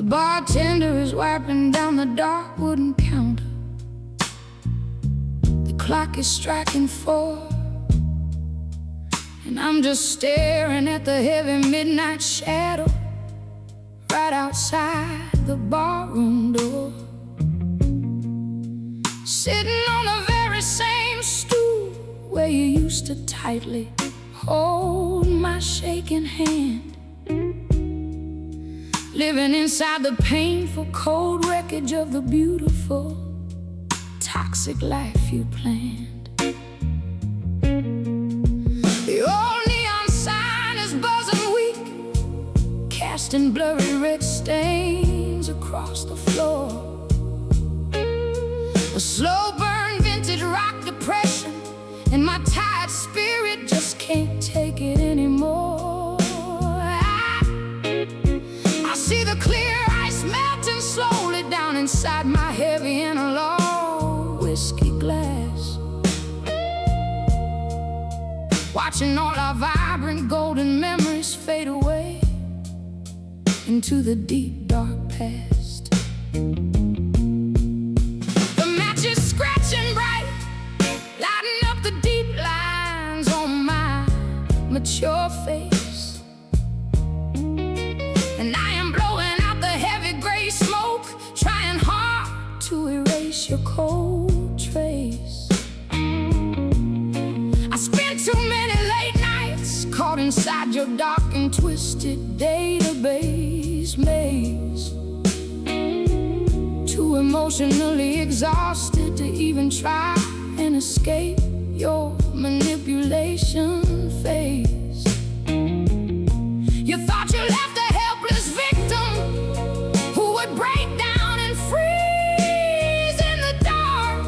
bartender is wiping down the dark wooden counter. The clock is striking 4, and I'm just staring at the heavy midnight shadow right outside the barroom door. Sitting on the very same stool where you used to tightly hold my shaking hand. Living inside the painful, cold wreckage of the beautiful, toxic life you planned. The old neon sign is buzzing weak, casting blurry red stains across the floor. A slow burn vintage rock depression, and my tired spirit just can't take it anymore. I see the clear ice melting slowly down inside my heavy analog whiskey glass, watching all our vibrant golden memories fade away into the deep dark past. The matches scratching bright, lighting up the deep lines on my mature face, and I am blowing out the heavy gray smoke, trying hard to erase your cold trace. I spent too many late nights caught inside your dark and twisted database maze, too emotionally exhausted to even try and escape your manipulation phase. You thought you left a helpless victim who would break down and freeze in the dark,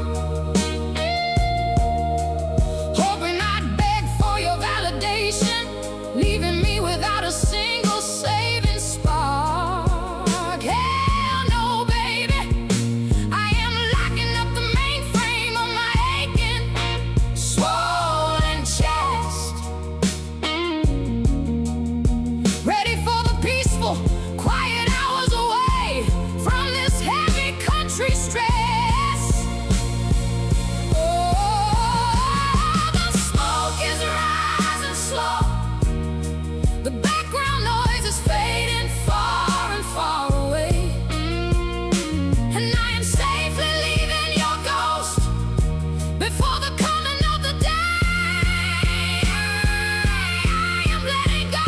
hoping I'd beg for your validation, leaving me without a single saving spark. Hell no, baby, I am locking up the mainframe on my aching, swollen chest, ready for the peaceful, quiet hours away from this heavy country stress. Oh, the smoke is rising slow, the background noise is fading far and far away, and I am safely leaving your ghost before the coming of the day. I am letting go.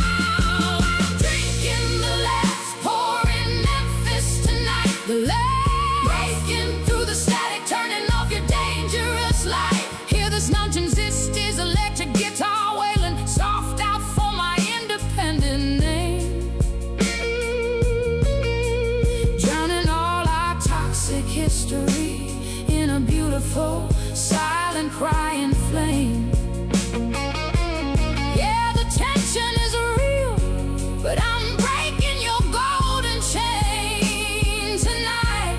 I'm drinking the last pour in Memphis tonight. The last breaking through the static, turning off your dangerous light. Hear this non-transistor's electric guitar wailing soft out for my independent name, drowning all our toxic history in a beautiful, silent, crying flame. Yeah, the tension is real, but I'm breaking your golden chain tonight.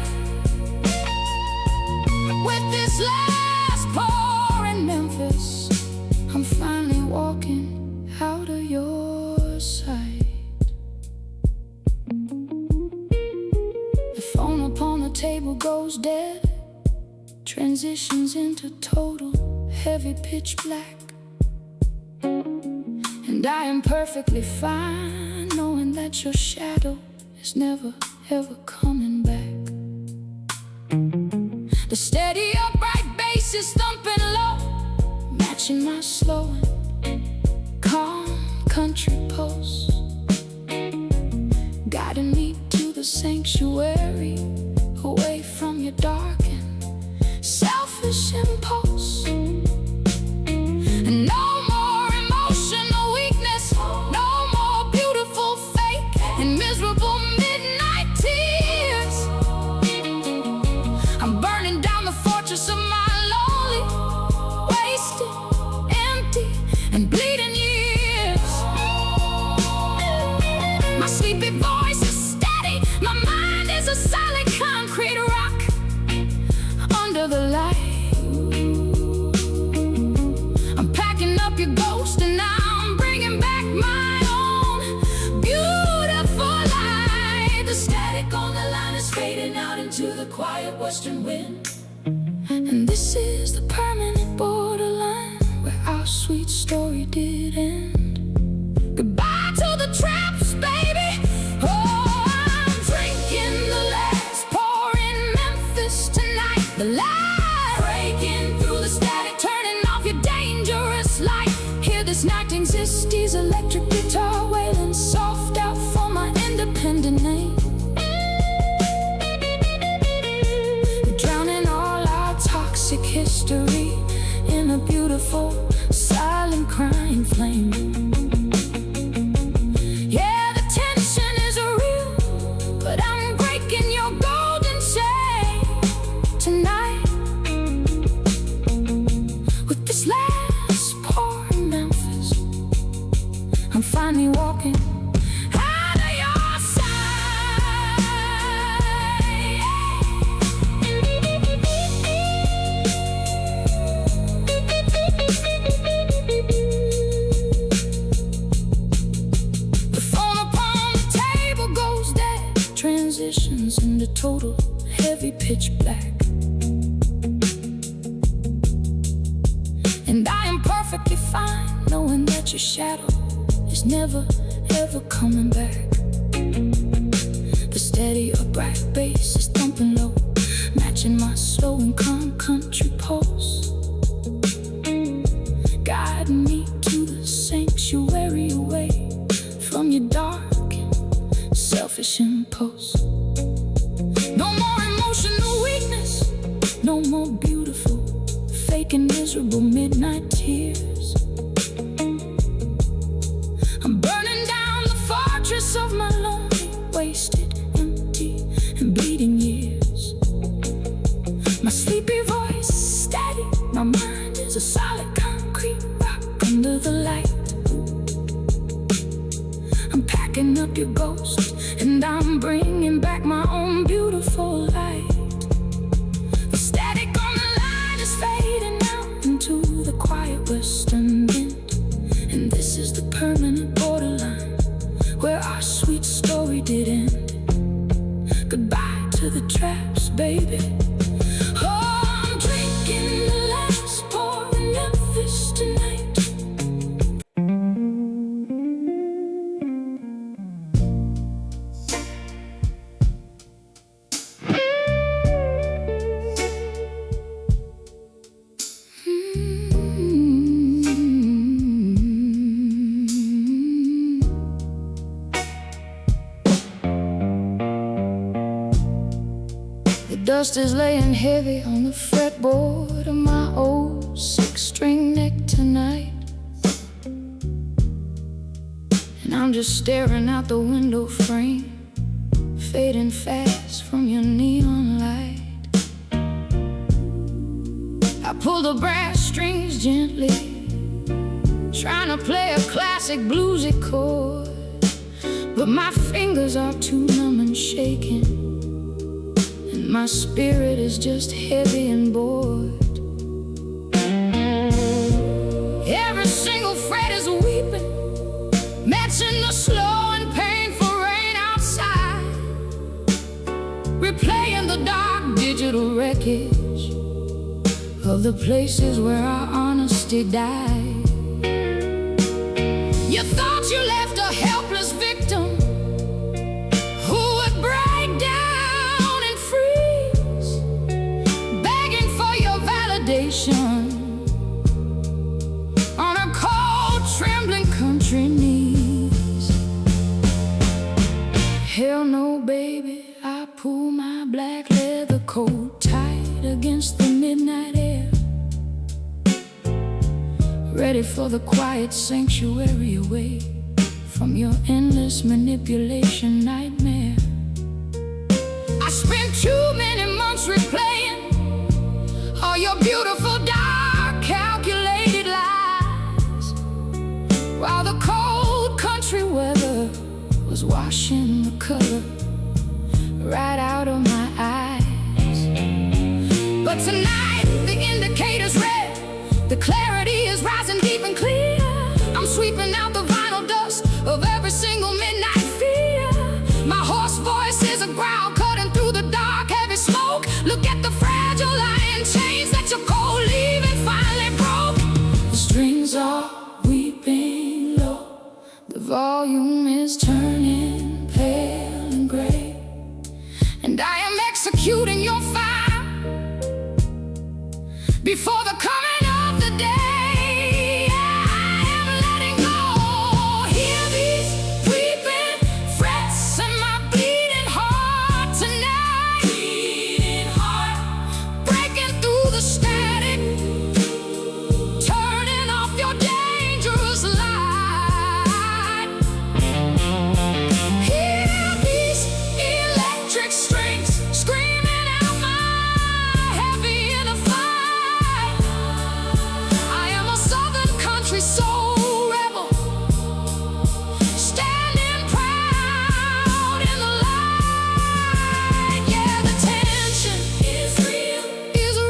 With this last pour in Memphis, I'm finally walking out of your sight. The phone upon the table goes dead, transitions into total heavy pitch black, and I am perfectly fine knowing that your shadow is never ever coming back. The steady upright bass is thumping low, matching my slow and calm country pulse, guiding me to the sanctuary, away from your dark and selfish impulse. And no more emotional weakness, no more beautiful fake and miserable midnight tears. I'm burning down the fortress of my lonely, wasted, empty, and bleeding years. My sleepy voice is steady, my mind is a solid concrete rock under the light. I'm packing up your ghost and now I'm bringing back my own beautiful light. The static static on the line is fading out into the quiet western wind. And this is the permanent borderline where our sweet story did end. Goodbye to the traps, baby. Oh, I'm drinking the last pour in Memphis tonight. The light breaking through the static, turning off your dangerous light. Hear this 1960s electric guitar wailing soft out for my independent name. We're drowning all our toxic history in a beautiful, silent, crying flame. Yeah, the tension is real, but I'm breaking your golden chain tonight. With this last pour in Memphis, I'm finally walking out of your sight. The phone upon the table goes dead, transitions into total heavy pitch black. And I am perfectly fine knowing that your shadow is never, ever coming back. The steady, upright bass is thumping low, matching my slow and calm country pulse, guiding me to the sanctuary away from your dark and selfish impulse. No more emotional weakness, no more beautiful, fake and miserable midnight tears. I'm burning down the fortress of my lonely, wasted, empty, and bleeding years. My sleepy voice is steady, my mind is a solid concrete rock under the light. I'm packing up your ghost, and I'm bringing back my own beautiful light. The static on the line is fading out into the quiet western wind. And this is the permanent borderline where our sweet story did end. Goodbye to the traps, baby. Oh, I'm drinking the last pour in Memphis tonight. Dust is laying heavy on the fretboard of my old six-string neck tonight. And I'm just staring out the window frame, fading fast from your neon light. I pull the brass strings gently, trying to play a classic bluesy chord, but my fingers are too numb and shaking. My spirit is just heavy and bored. Every single fret is weeping, matching the slow and painful rain outside, replaying the dark digital wreckage of the places where our honesty died. You thought you left a helpless victim who would break down, on her cold, trembling country knees. Hell no, baby, I pull my black leather coat tight against the midnight air, ready for the quiet sanctuary away from your endless manipulation nightmare. I spent too many months replaying all your beautiful, dark, calculated lies, while the cold country weather was washing the color right out of my eyes. But tonight, the indicator's red, the clarity is rising deep and clear. I'm sweeping out the vinyl dust of every single midnight fear. My hoarse voice is a growl volume is turning pale and gray, and I am executing your fire before the coming of the day. I am letting go. Hear these weeping frets in my bleeding heart tonight. Bleeding heart, breaking through the static, turning off your dangerous light. Hear these electric strings screaming out my heavy inner fight. I am a southern country soul rebel, standing proud in the light. Yeah, the tension is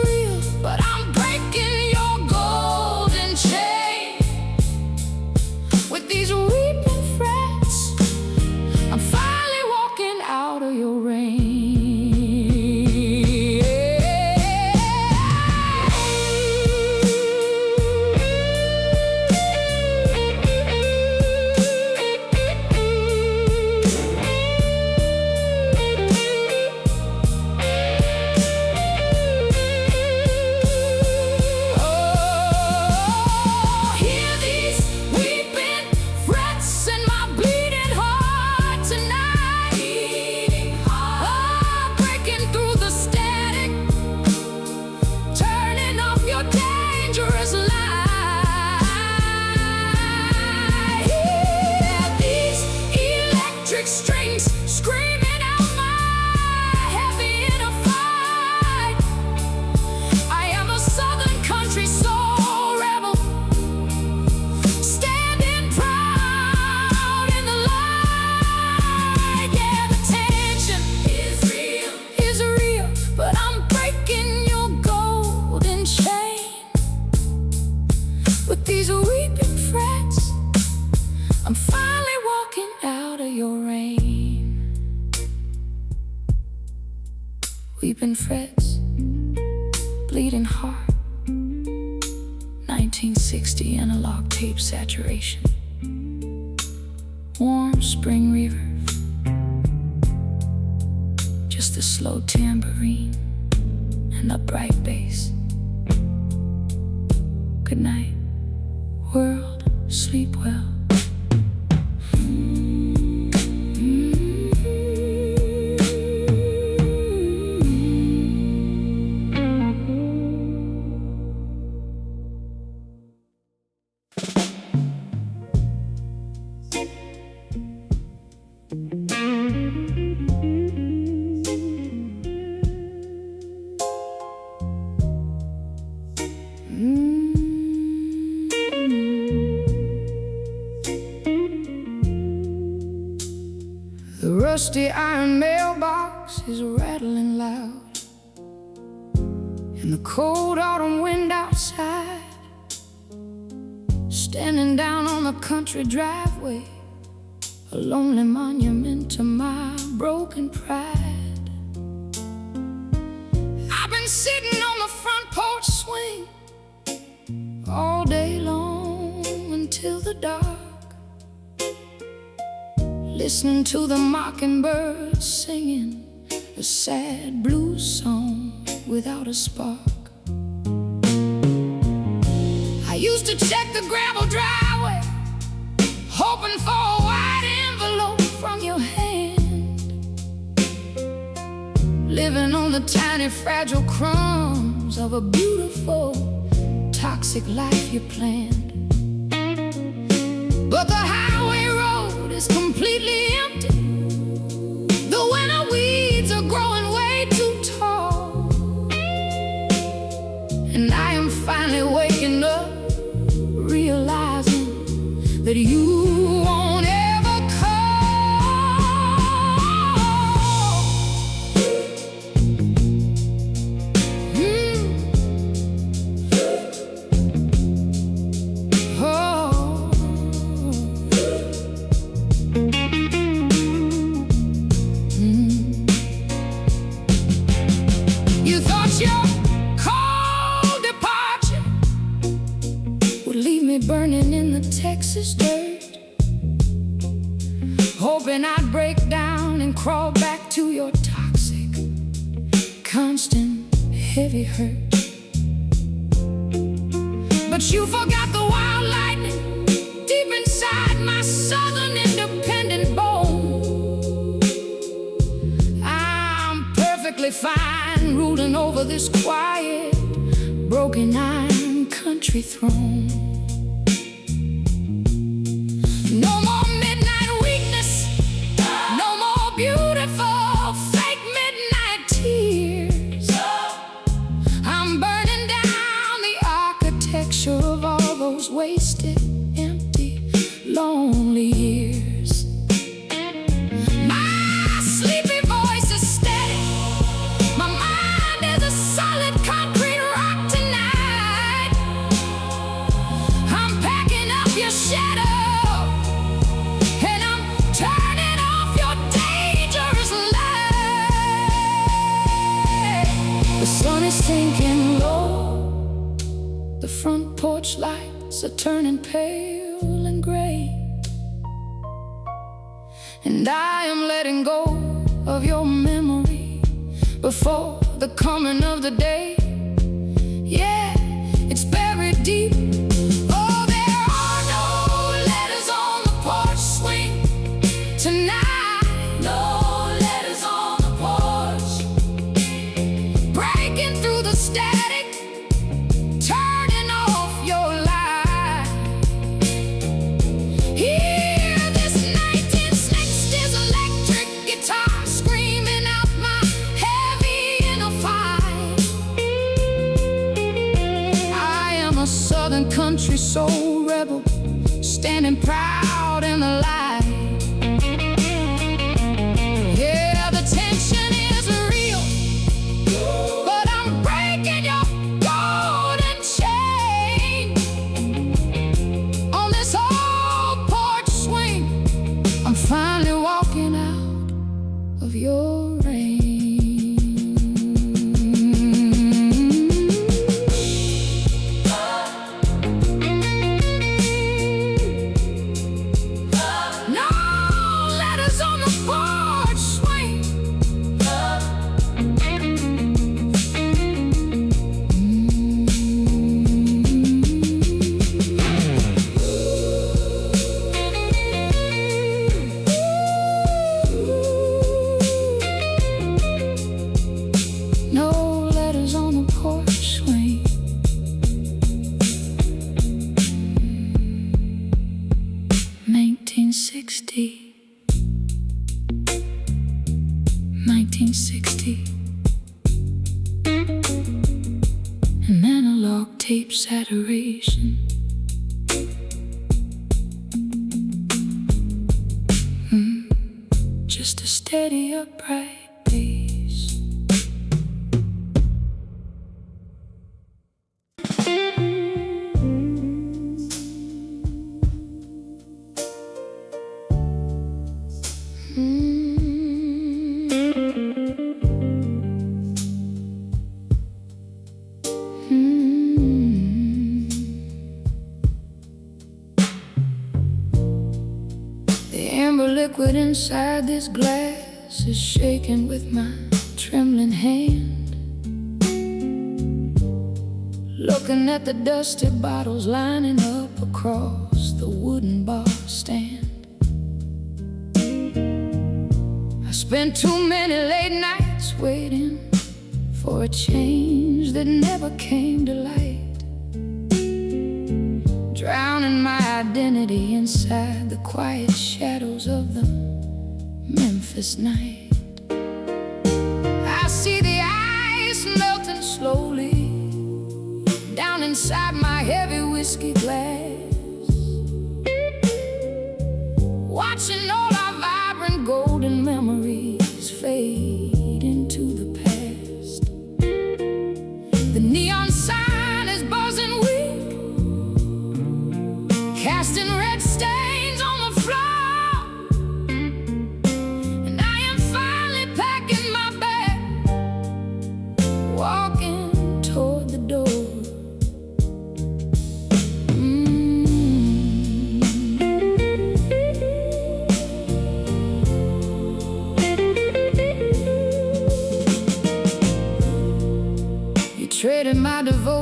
real, but I'm breaking your golden chain with these weeping frets. I'm finally walking out of your rain. Oh, hear these weeping frets in my bleeding heart tonight. Oh, breaking through the static, turning off your dangerous light. Hear these electric strings screaming out my heavy inner fight. I am a southern country soul rebel, standing proud in the light. Yeah, the tension is real, but I'm breaking your golden chain with these weeping frets. I'm finally walking out of your rain. Weeping frets, bleeding heart, 1960 analog tape saturation, warm spring reverb, just a slow tambourine and a bright bass. Good night, world, sleep well. The rusty iron mailbox is rattling loud in the cold autumn wind outside. Standing down on the country driveway, a lonely monument to my broken pride. I've been sitting on the front porch swing all day long until the dark, listening to the mockingbirds singing a sad blues song without a spark. I used to check the gravel driveway, hoping for a white envelope from your hand, living on the tiny fragile crumbs of a beautiful toxic life you planned. But the highway road is completely empty. The winter weeds are growing way too tall, and I am finally waking up, realizing that you won't ever call. Oh. You thought your cold departure would leave me burning in the Texas dirt, hoping I'd break down and crawl back to your toxic, constant, heavy hurt. But you forgot the wild lightning deep inside my southern independent bone. I'm perfectly fine ruling over this quiet, broken iron country throne. No more midnight weakness, no more beautiful fake midnight tears. I'm burning down the architecture of all those wasted, empty, lonely years. My sleepy voice is steady, my mind is a solid concrete rock tonight. I'm packing up your shadow, turning off your dangerous light. The sun is sinking low, the front porch lights are turning pale and gray, and I am letting go of your memory before the coming of the day. Yeah, it's buried deep. Oh, there are no letters on the porch swing tonight, no letters on the porch. Breaking through the static, turning off your light. Hear this 1960s electric guitar screaming out my heavy inner fight. I am a southern country soul rebel, standing proud in the light. Finally walking out of your rain. No letters on the porch swing. No letters on the porch swing. 1960, 1960. An analog tape saturation. Just a steady upright bass. The amber liquid inside this glass is shaking with my trembling hand, looking at the dusty bottles lining up across the wooden bar stand. I spent too many late nights waiting for a change that never came to light, drowning my identity inside the quiet shadows of the Memphis night. I see the ice melting slowly down inside my heavy whiskey glass, watching all our vibrant golden memories fade into the past. The neon sign is buzzing weak, casting red stains on the floor, and I am finally packing my bag, walking toward the door.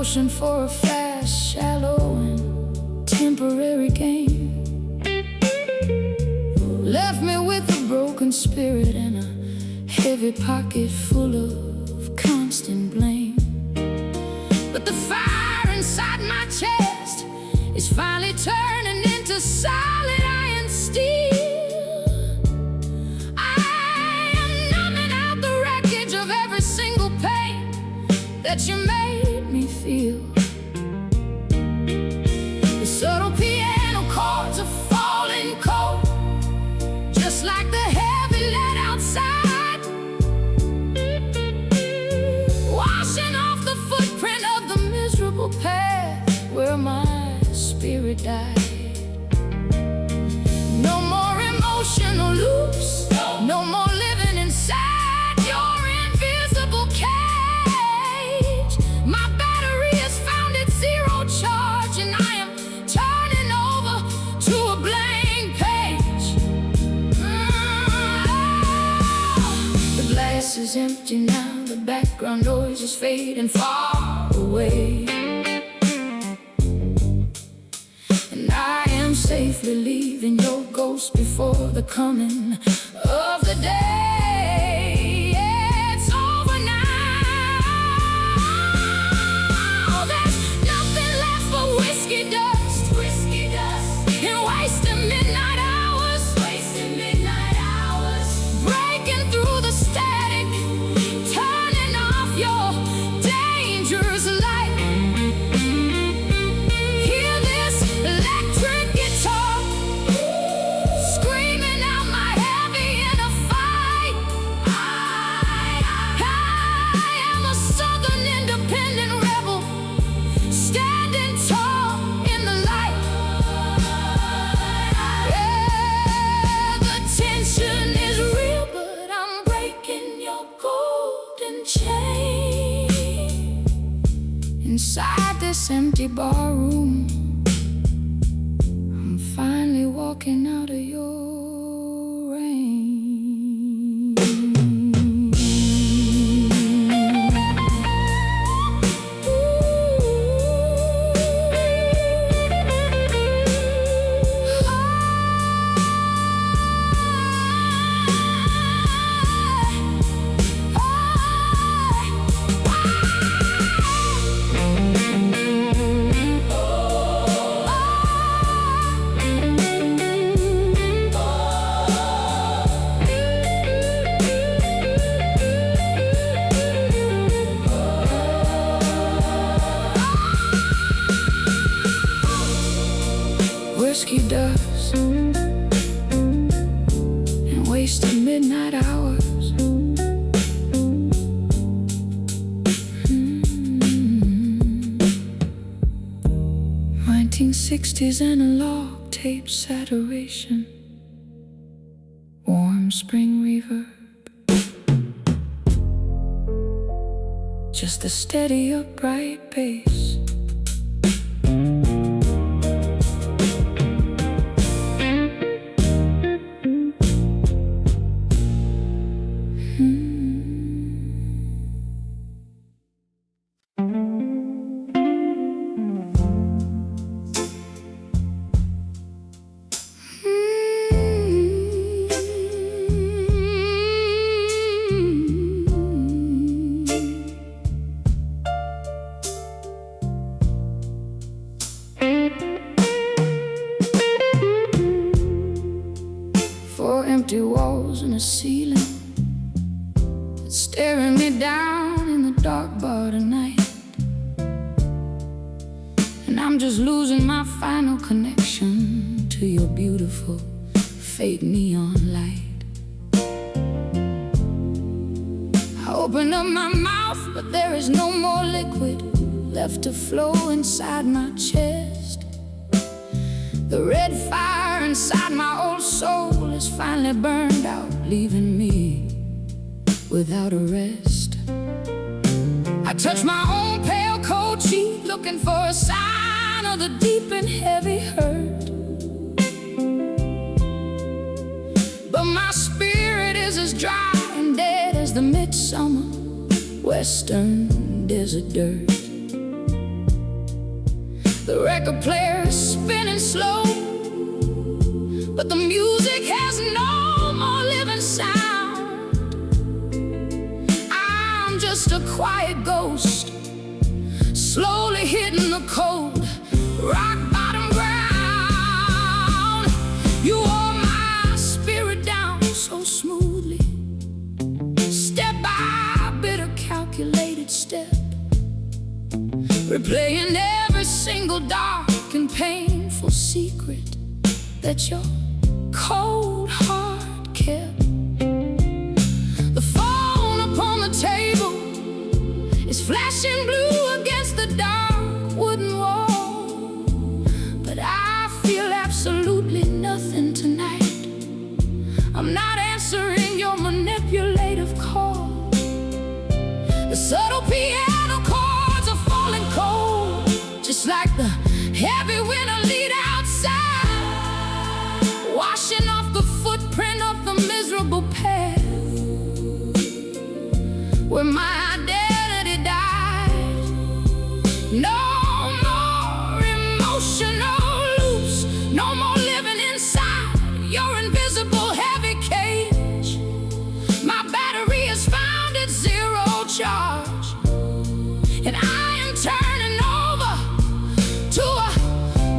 devotion for a fast, shallow, and temporary gain. Left me with a broken spirit and a heavy pocket full of constant blame. But the fire inside my chest is finally turning into solid iron steel. I am numbing out the wreckage of every single pain that you made me feel. The subtle piano chords are falling cold, just like the heavy lead outside, washing off the footprint of the miserable path where my spirit died. No more emotional loops, no more living inside your invisible cage. My battery has found its zero charge, and I am turning over to a blank page. The glass is empty now, the background noise is fading far away, and I am safely leaving your ghost before the coming of the day. It's over now. There's nothing left but whiskey dust, and wasting midnight hours, breaking through the static, turning off your dangerous light. Hear this electric guitar screaming out my heavy inner fight. I am a southern independent rebel, standing tall in the light. Yeah, the tension is real, but I'm breaking your golden chain. Inside this empty bar room, I'm finally walking out of your rain. Whiskey dust and wasted midnight hours. 1960s analog tape saturation, warm spring reverb, just a steady upright bass. Four empty walls and a ceiling that's staring me down in the dark bar tonight, and I'm just losing my final connection to your beautiful fake neon light. I open up my mouth, but there is no more liquid left to flow inside my chest. The red fire inside my old soul is finally burned out, leaving me without a rest. I touch my own pale cold cheek, looking for a sign of the deep and heavy hurt, but my spirit is as dry and dead as the midsummer western desert dirt. The record player is spinning slow, but the music has no more living sound. I'm just a quiet ghost, slowly hitting the cold rock bottom ground. You wore my spirit down so smoothly, step by bit of calculated step, replaying every single dark and painful secret that your cold heart kept. The phone upon the table is flashing blue against the dark wooden wall, but I feel absolutely nothing tonight. I'm not answering your manipulative call. The subtle piano chords are falling cold, just like the heavy winter lead outside, washing off the footprint of the miserable path where my identity died. No more emotional loops, no more living inside your invisible heavy cage. My battery has found its zero charge, and I am turning over to a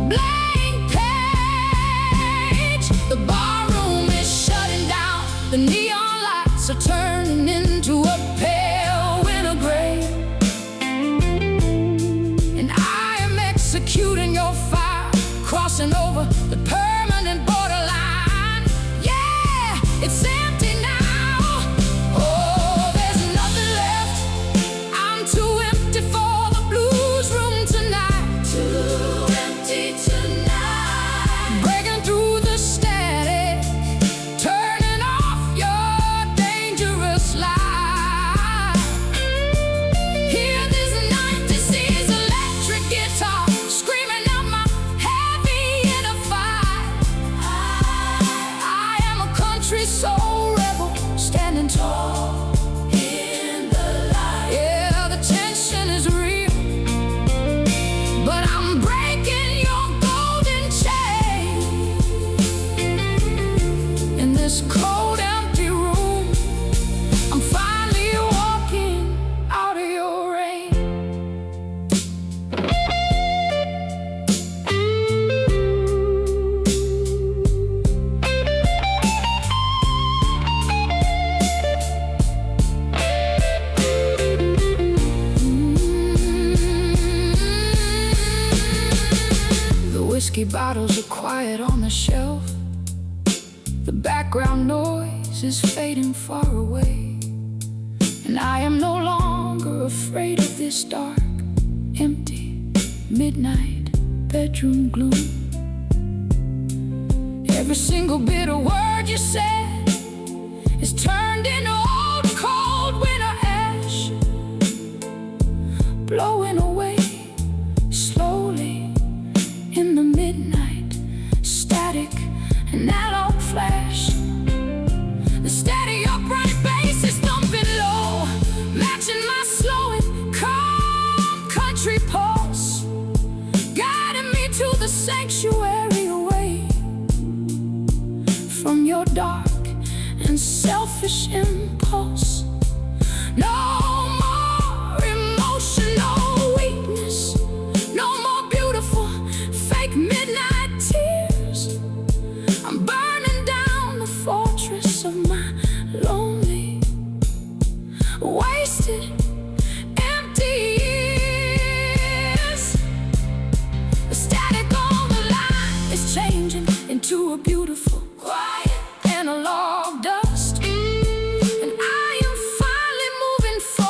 blank page. The barroom is shutting down, the neon lights are turning into a pale winter gray, and I am executing your fire, crossing over the permanent borderline. Yeah, it's empty now. Oh, there's nothing left. I'm too empty for the blues room tonight. Too empty tonight. Breaking through the static, turning off your dangerous light. Hear this 90s electric guitar screaming out my heavy inner fight. I am a country soul rebel, standing tall in the light. Yeah, the tension is real, but I'm breaking your golden chain. In this cold, empty room, I'm finally walking out of your rain. The whiskey bottles are quiet on the shelf. The background noise is fading far away, and I am no longer afraid of this dark, empty, midnight bedroom gloom. Every single bitter word you said is turned into old, cold winter ash, blowing away slowly in the midnight static and analog flash. The steady upright bass is thumping low, matching my slowing, calm country pulse, guiding me to the sanctuary away from your dark and selfish impulse. No more emotional weakness, no more beautiful fake midnight tears. I'm burning down the fortress of my lonely, wasted, empty years. The static on the line is changing into a beautiful, quiet, analog dust, and I am finally moving forward.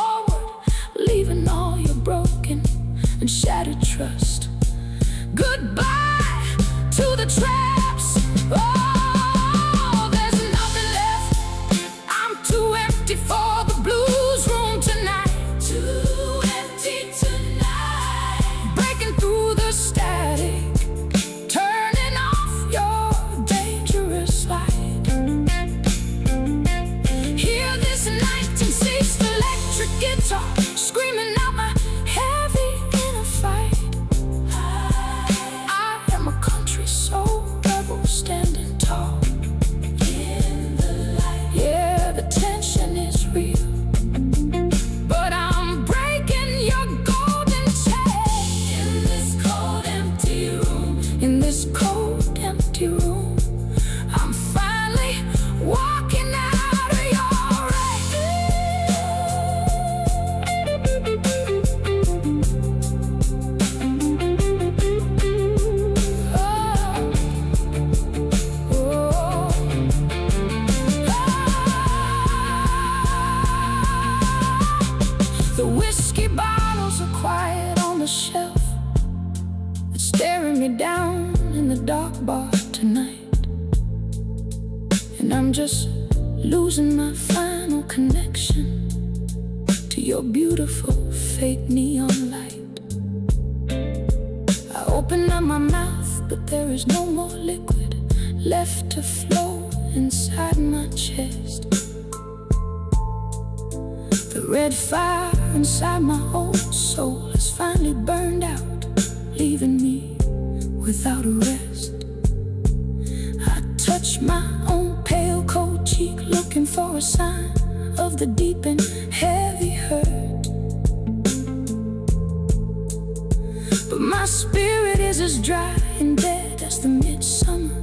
I'm just losing my final connection to your beautiful fake neon light. I open up my mouth, but there is no more liquid left to flow inside my chest. The red fire inside my old soul has finally burned out, leaving me without a rest. I touch my own pale cold cheek, looking for a sign of the deep and heavy hurt. But my spirit is as dry and dead as the midsummer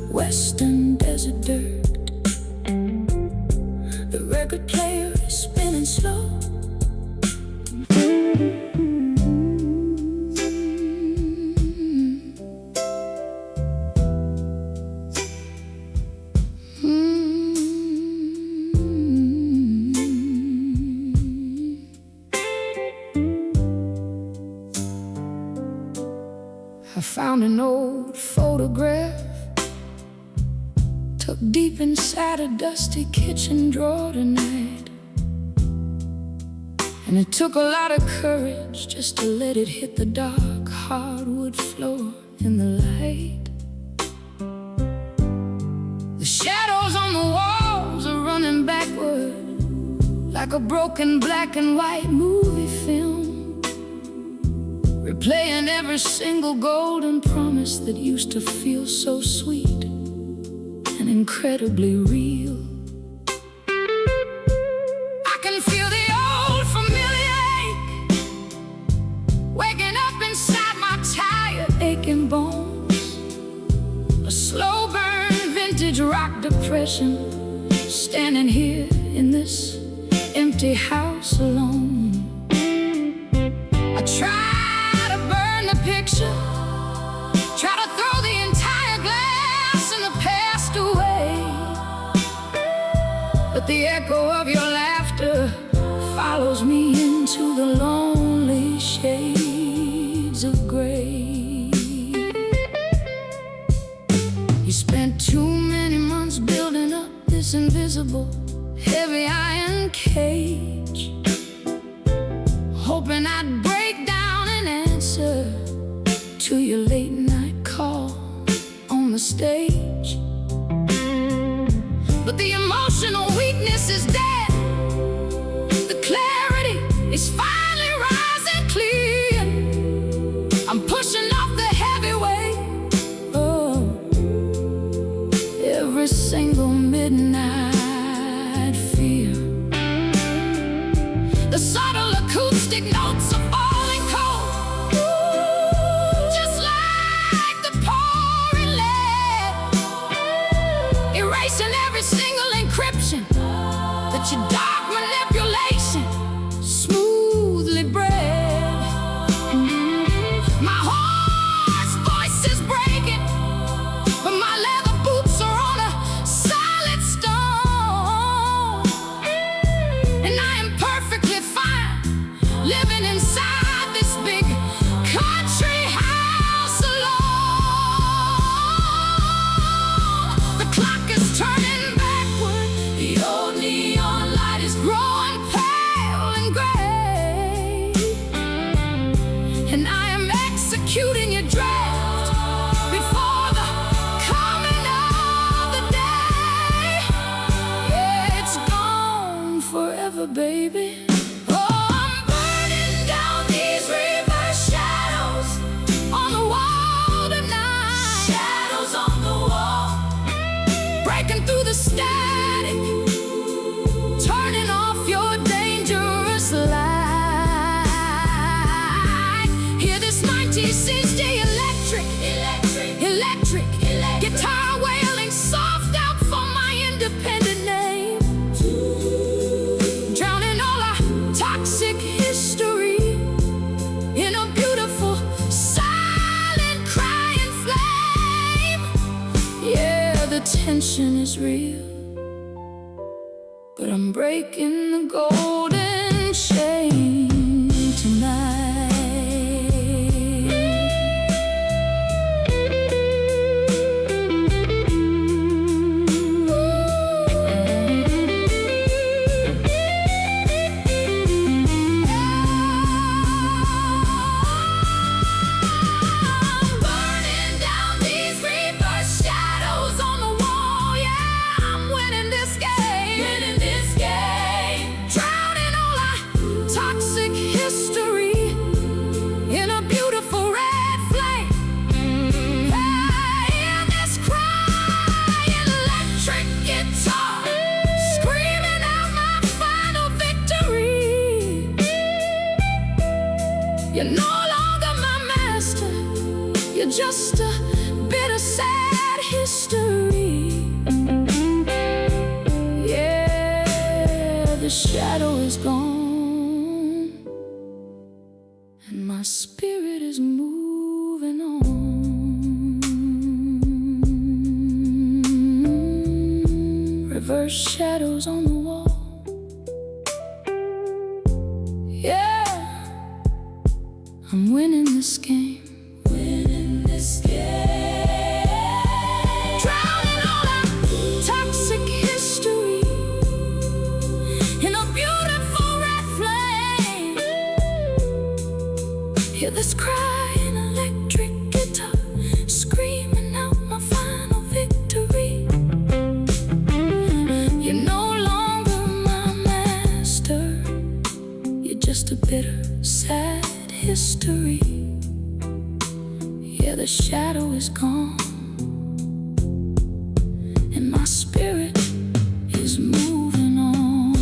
western desert dirt. The record player is spinning slow. I found an old photograph tucked deep inside a dusty kitchen drawer tonight. And it took a lot of courage just to let it hit the dark hardwood floor in the light. The shadows on the walls are running backward like a broken black and white movie film, replaying every single golden promise that used to feel so sweet and incredibly real. I can feel the old familiar ache waking up inside my tired, aching bones. A slow burn vintage rock depression, standing here in this empty house alone. I try to burn the picture, try to throw the entire glass in the past away, but the echo of your laughter follows me into the lonely shades of gray. You spent too many months building up this invisible, heavy iron cage, hoping I'd break down and answer to your late night call on the stage. But the emotional weakness is dead. The clarity is finally rising clear. I'm pushing off the heavy weight. Oh, every single midnight fear. The subtle acoustic notes are falling cold, just like the pouring lead, erasing every single encryption that your dark manipulation smoothly bred. My heart's voice is breaking, but my leather boots are on a solid stone, and I am perfectly fine living inside this big country house alone. The clock is turning backward, the old neon light is growing pale and gray, and I am executing your draft before the coming of the day. Yeah, it's gone forever, baby. Oh, I'm burning down these river shadows on the wall tonight. Shadows on the wall, breaking through the static, turning off your dangerous light. Hear this 1960 electric guitar wailing soft out for my independent name, drowning all our toxic history in a beautiful silent crying flame. Yeah, the tension is real, but I'm breaking the golden chain tonight. Ooh. mystery. Yeah, the shadow is gone, and my spirit is moving on. Reverse shadows on the wall. Yeah, I'm winning this game. Winning this game. Drowning all our toxic history in a beautiful red flame. Hear this crying electric guitar screaming out my final victory. You're no longer my master. You're just a bitter, sad history. Yeah, the shadow is gone, and my spirit is moving on.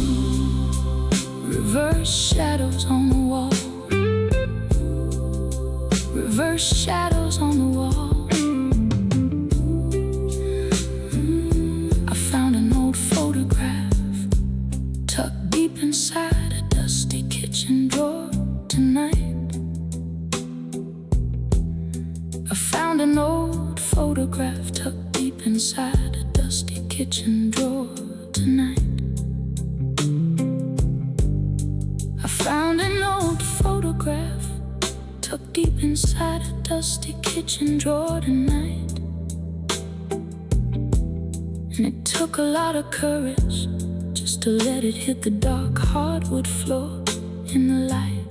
Reverse shadows on the wall. Reverse shadows on the wall. I found an old photograph tucked deep inside a dusty kitchen drawer tonight. I found an old photograph tucked deep inside a dusty kitchen drawer tonight. I found an old photograph tucked deep inside a dusty kitchen drawer tonight. And it took a lot of courage just to let it hit the dark hardwood floor in the light.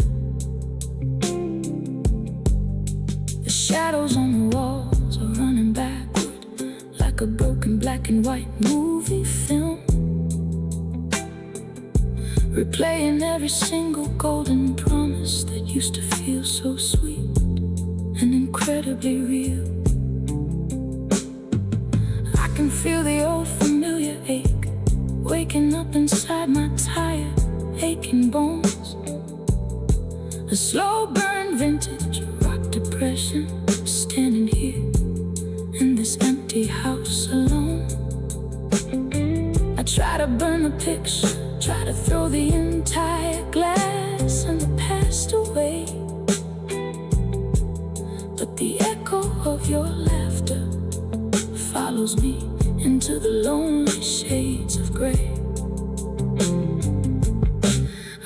The shadows on the walls are running backward like a broken black and white movie film, replaying every single golden promise that used to feel so sweet and incredibly real. I can feel the old familiar ache waking up inside my tired, aching bones. A slow burn vintage rock depression, standing here in this empty house alone. I try to burn the picture, try to throw the entire glass and the past away, but the echo of your laughter follows me into the lonely shades of gray.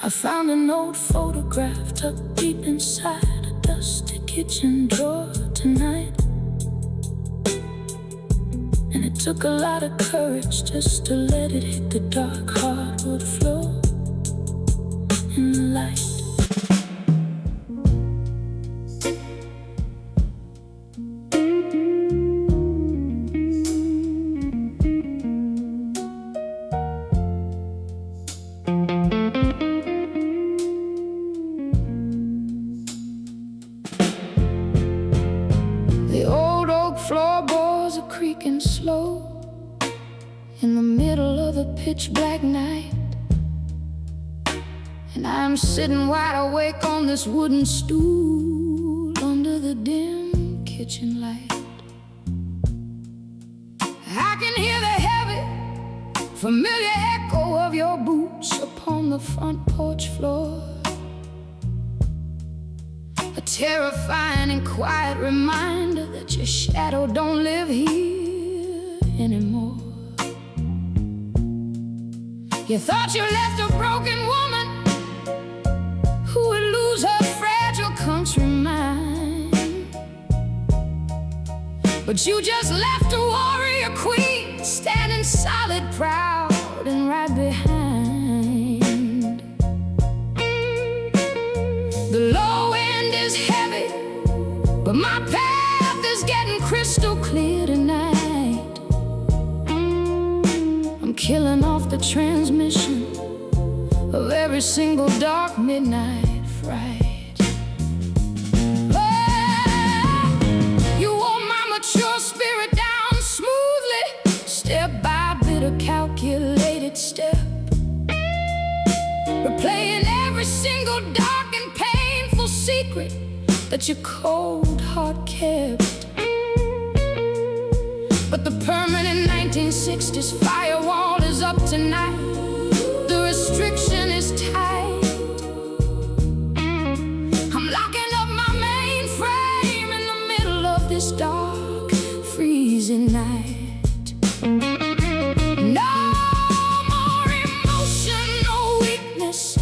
I found an old photograph tucked deep inside a dusty kitchen drawer tonight. And it took a lot of courage just to let it hit the dark hardwood floor in the light. The old oak floorboards are creaking slow in the middle of the pitch black night, and I'm sitting wide awake on this wooden stool under the dim kitchen light. I can hear the heavy, familiar echo of your boots upon the front porch floor, a terrifying and quiet reminder that your shadow don't live here anymore. You thought you left a broken woman who would lose her fragile country mind, but you just left a warrior queen standing solid, proud and right behind. The low end is heavy, but my path is getting crystal clear tonight. I'm killing off the transmission of every single dark midnight fright. Oh, you wore my mature spirit down smoothly, step by bitter calculated step, replaying every single dark and painful secret that your cold heart kept. But The permanent 1960s firewall is up tonight. The restriction is tight. I'm locking up my mainframe in the middle of this dark, freezing night. No more emotional weakness.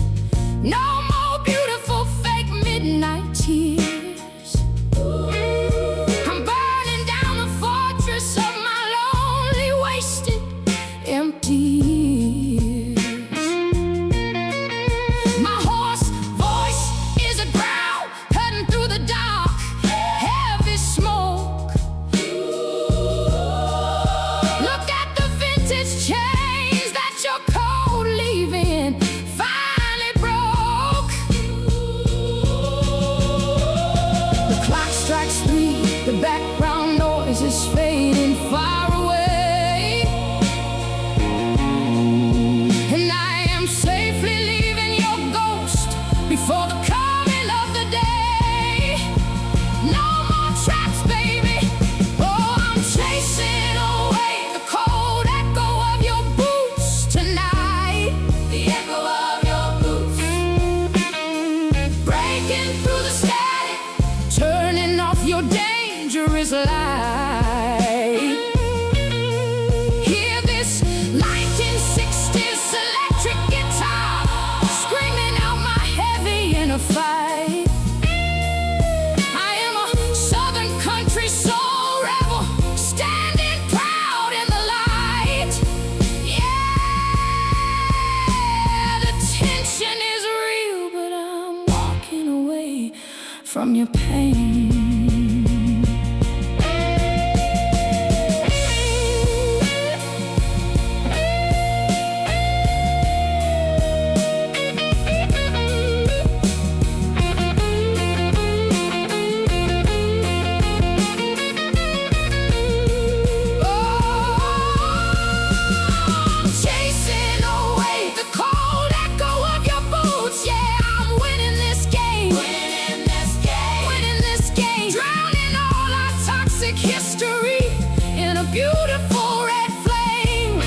No more beautiful fake midnight tears. I'm burning down the fortress of my lonely, wasted, empty years. My hoarse voice is a growl, cutting through the dark, heavy smoke. Look at the vintage chains that your cold leaving finally broke. The clock strikes 3, the background noise is fading far away, and I am safely leaving your ghost before the coming of the day. No more traps, baby. Oh, I'm chasing away the cold echo of your boots tonight. The echo of your boots, breaking through the static, turning off your dangerous light. Hear this 1960s electric guitar screaming out my heavy inner fight. I am a southern country soul rebel, standing proud in the light. Yeah, the tension is real, but I'm walking away from your pain. Chasing away the cold echo of your boots. Yeah, I'm winning this game. Winning this game. Winning this game. Drowning all our toxic history in a beautiful red flame.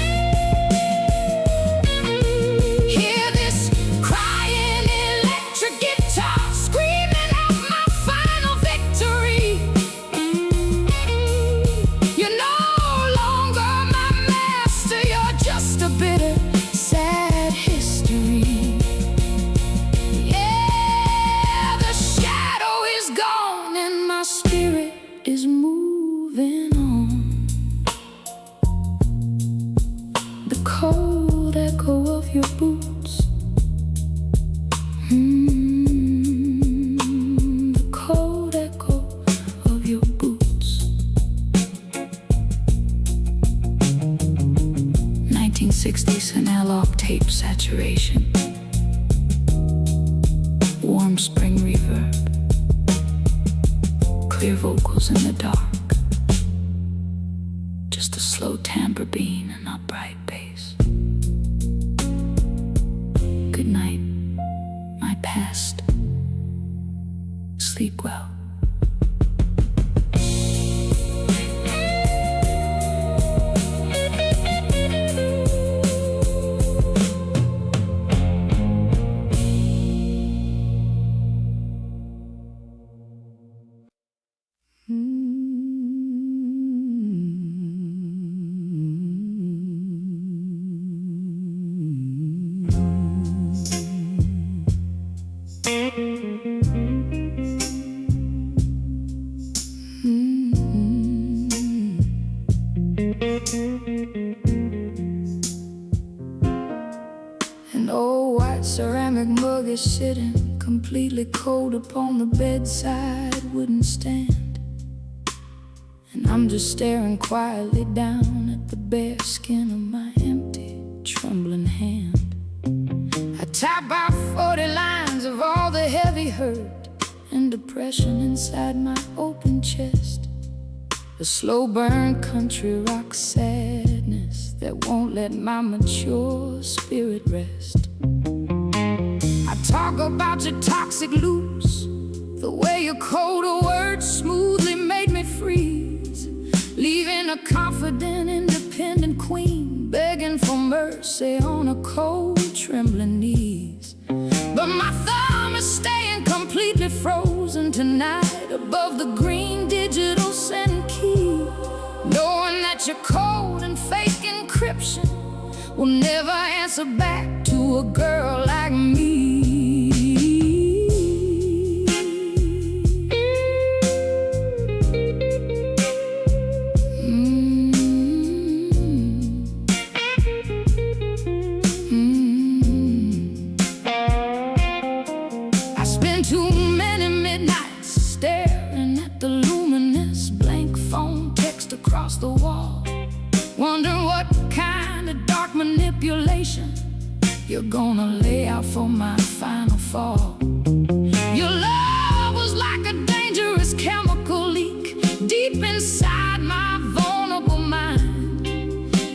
Hear this crying electric guitar screaming out my final victory. You're no longer my master, you're just a bitter, sad history. Yeah, the shadow is gone and my spirit is moving on. The cold echo of your boots. The cold echo of your boots. 1960s analog tape saturation. Warm spring reverb. Clear vocals in the dark. Just a slow timbre bean and upright bass. Good night, my past. Sleep well. An old white ceramic mug is sitting completely cold upon the bedside wooden stand, and I'm just staring quietly down at the bare skin of my empty, trembling hand. I type out 40 lines of all the heavy hurt and depression inside my open chest. A slow burn country rock sadness that won't let my mature spirit rest. I talk about your toxic loops, the way your colder words smoothly made me freeze, leaving Being a confident, independent queen, begging for mercy on her cold, trembling knees. But my thumb is staying completely frozen tonight above the green digital send key, knowing that your code and fake encryption will never answer back to a girl like me. I spent too many midnights staring at the luminous blank phone text across the wall, wondering what kind of dark manipulation you're gonna lay out for my final fall. Your love was like a dangerous chemical leak deep inside my vulnerable mind,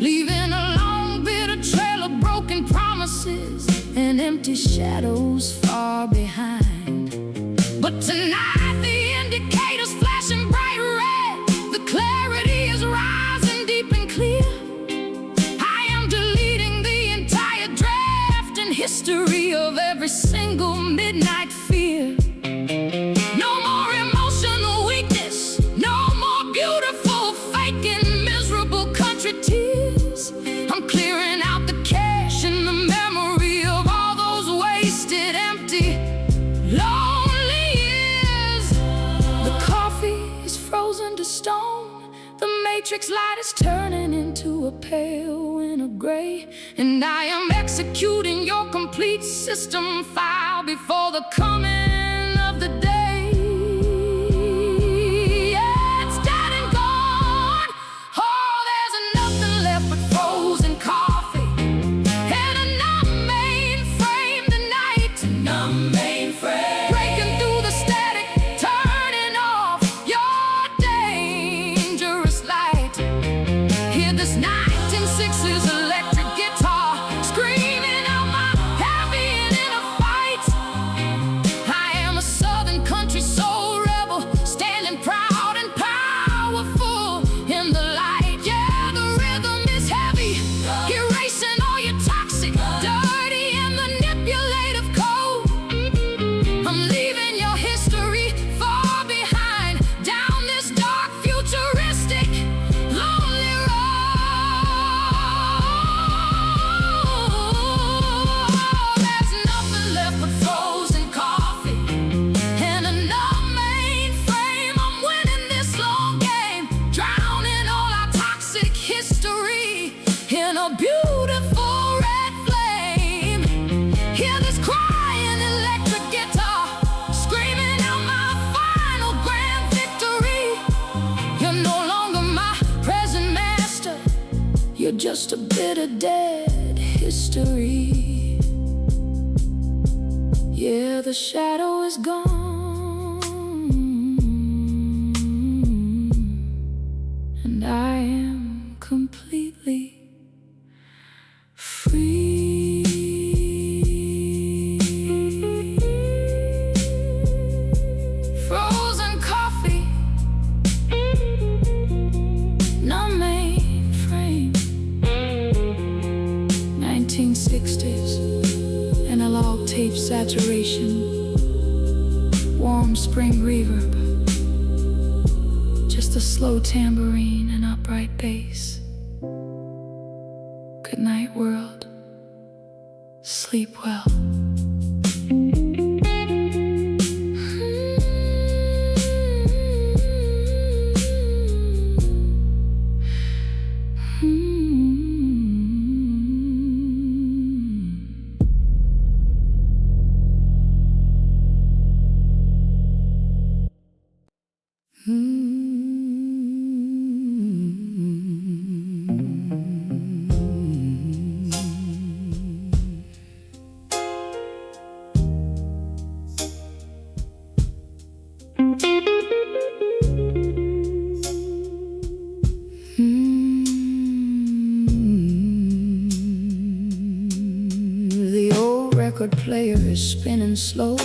leaving a long bitter trail of broken promises and empty shadows far behind. But tonight the indicator's flashing bright red, the clarity is rising deep and clear. I am deleting the entire draft and history of every single midnight fear. No more emotional weakness, no more beautiful faking miserable country tears. I'm clearing out the cache and the memory of all those wasted, empty, lonely years. The coffee is frozen to stone, the matrix light is turning into a pale and a gray, and I am executing your complete system file before the coming of the day. Yeah, it's dead and gone. Oh, there's nothing left but frozen coffee and a numb mainframe tonight. Numb mainframe, breaking through the static, turning off your dangerous light. Hear this 1960s electric guitar screaming out my heavy and inner fight. I am a southern country soul rebel, standing proud and powerful in the light. Yeah, the rhythm is heavy, erasing all your toxic, dirty and manipulative code. I'm leaving your history far behind, down this dark, futuristic, lonely road. There's nothing left but frozen coffee and a numb mainframe. I'm winning this long game, drowning all our toxic history in a beautiful red flame. Hear this crying electric guitar screaming out my final grand victory. You're no longer my present master, you're just a bit of dead history. Yeah, the shadow is gone, and I am completely free. Frozen coffee, numb mainframe, 1960s, analog tape saturation, warm spring reverb, just a slow tambourine and upright bass. Good night, world. Sleep well. record player is spinning slow.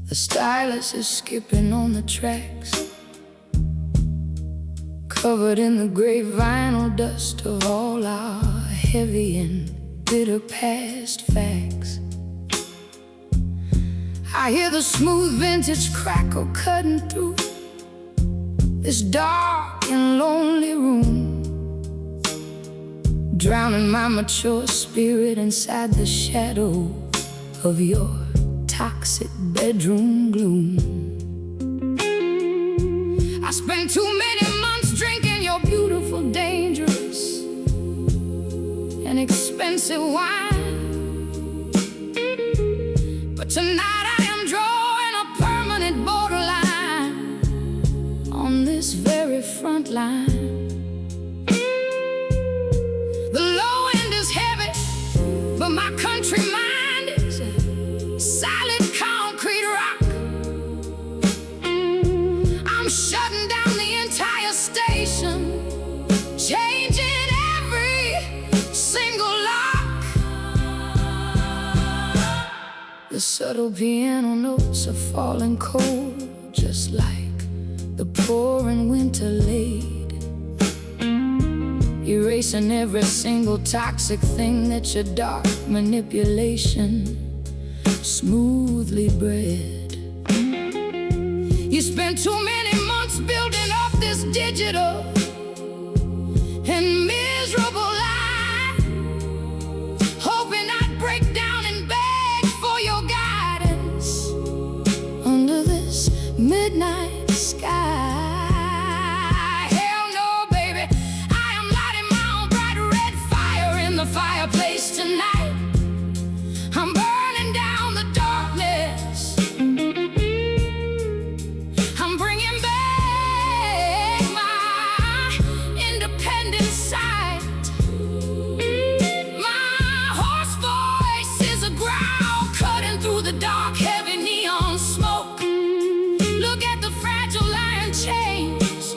The stylus is skipping on the tracks. covered in the gray vinyl dust of all our heavy and bitter past facts. I hear the smooth vintage crackle cutting through this dark and lonely room, drowning my mature spirit inside the shadow of your toxic bedroom gloom. I spent too many months drinking your beautiful, dangerous, and expensive wine, but tonight I am drawing a permanent borderline on this very front line. The low end is heavy, but my country mind is solid concrete rock. I'm shutting down the entire station, changing every single lock. The subtle piano notes are falling cold, just like the pouring winter laid, erasing every single toxic thing that your dark manipulation smoothly bred. You spent too many months building up this digital and miserable lie, hoping I'd break down and beg for your guidance under this midnight sky. Hell no, baby, I am lighting my own bright red fire in the fireplace tonight. I'm burning down the darkness. I'm bringing back my independent sight. My hoarse voice is a growl cutting through the dark, heavy neon smoke. Look at the fragile iron chains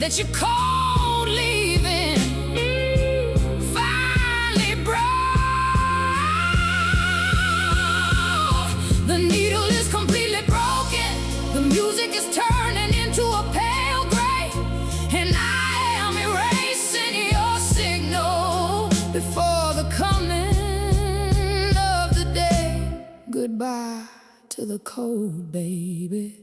that you cold leaving finally broke. The needle is completely broken. The music is turning into a pale gray, and I am erasing your signal before the coming of the day. Goodbye to the cold, baby.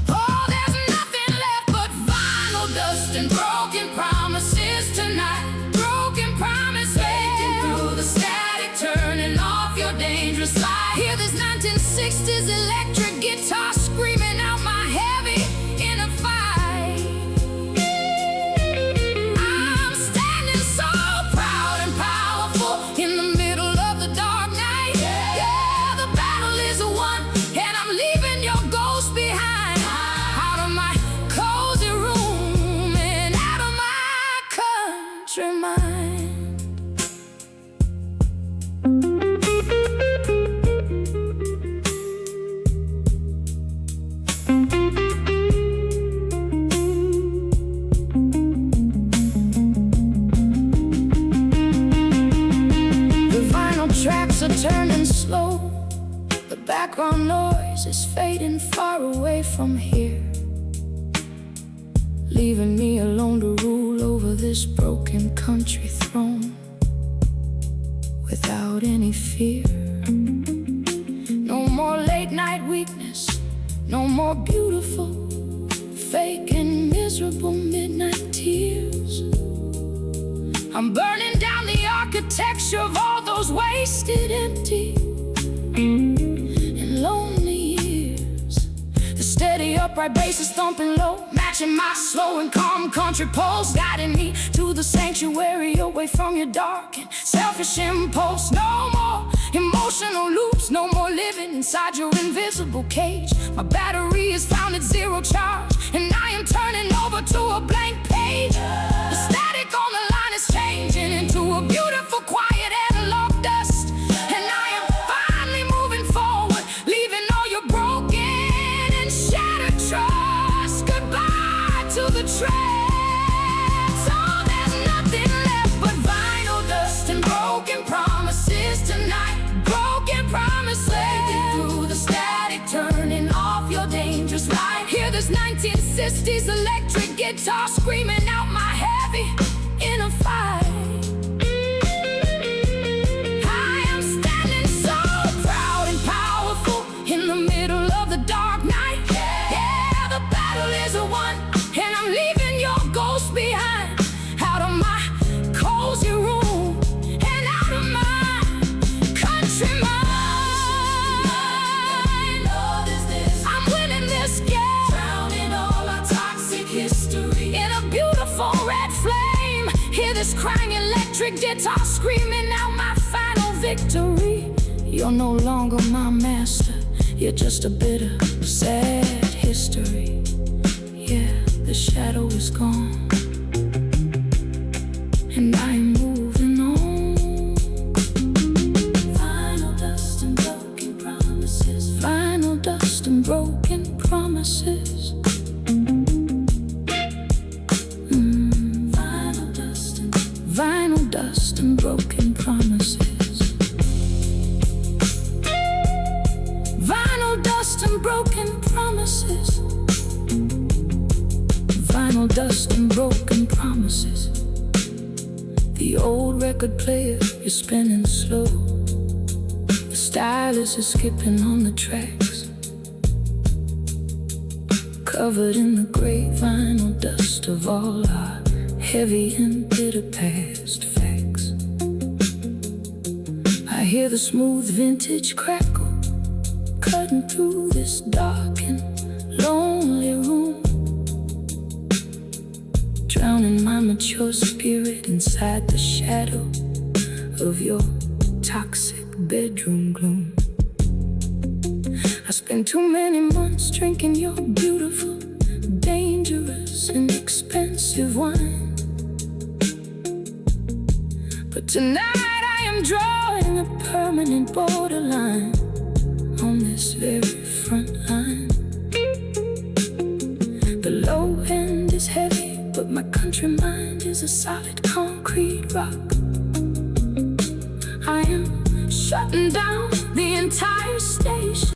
Oh, there's nothing left but vinyl dust and broken promises tonight. Broken promises, breaking through the static, turning off your dangerous light. Hear this 1960s electric guitar screaming out my heavy inner fight. I'm standing so proud and powerful in the middle of the dark night. Yeah, the battle is won, and I'm leaving your ghost behind, out of my cozy room and out of my country mind. The vinyl tracks are turning slow. The background noise is fading far away from here, leaving me alone to rule over this broken country throne without any fear. No more late night weakness, no more beautiful, fake and miserable midnight tears. I'm burning down the architecture of all those wasted, empty, and lonely years. The steady upright bass is thumping low, matching my slow and calm country pulse, guiding me to the sanctuary away from your dark and selfish impulse. No more emotional loops, no more living inside your invisible cage. My battery is found at zero charge, and I am turning over to a blank page. The static on the line is changing into a beautiful, quiet analog dust, and I am finally moving forward, leaving all your broken and shattered trust. Goodbye to the tracks. Oh, there's nothing left but vinyl dust and broken promises tonight. Broken promises, through the static, turning off your dangerous light. Hear this 1960 60s electric guitar screaming out my heavy inner fight. I am standing so proud and powerful in the middle of the dark night. Yeah, the battle is won, and I'm leaving your ghost behind. Out of my cozy room and out of my country mind. I'm winning this game, drowning all our toxic history in a beautiful red flame. Hear this crying electric guitar screaming out my final victory. You're no longer my master, you're just a bitter, sad history. Yeah, the shadow is gone, and I'm moving on. Final dust and broken promises. Final dust and broken promises. Vinyl dust and broken promises. Vinyl dust and broken promises. Vinyl dust and broken promises. The old record player is spinning slow. The stylus is skipping on the tracks, covered in the gray vinyl dust of all our heavy and bitter past facts. I hear the smooth vintage crackle cutting through this dark and lonely room, drowning my mature spirit inside the shadow of your toxic bedroom gloom. I spent too many months drinking your beautiful, dangerous, and expensive wine. But tonight I am drawing a permanent borderline on this very front line. The low end is heavy, but my country mind is a solid concrete rock. I am shutting down the entire station.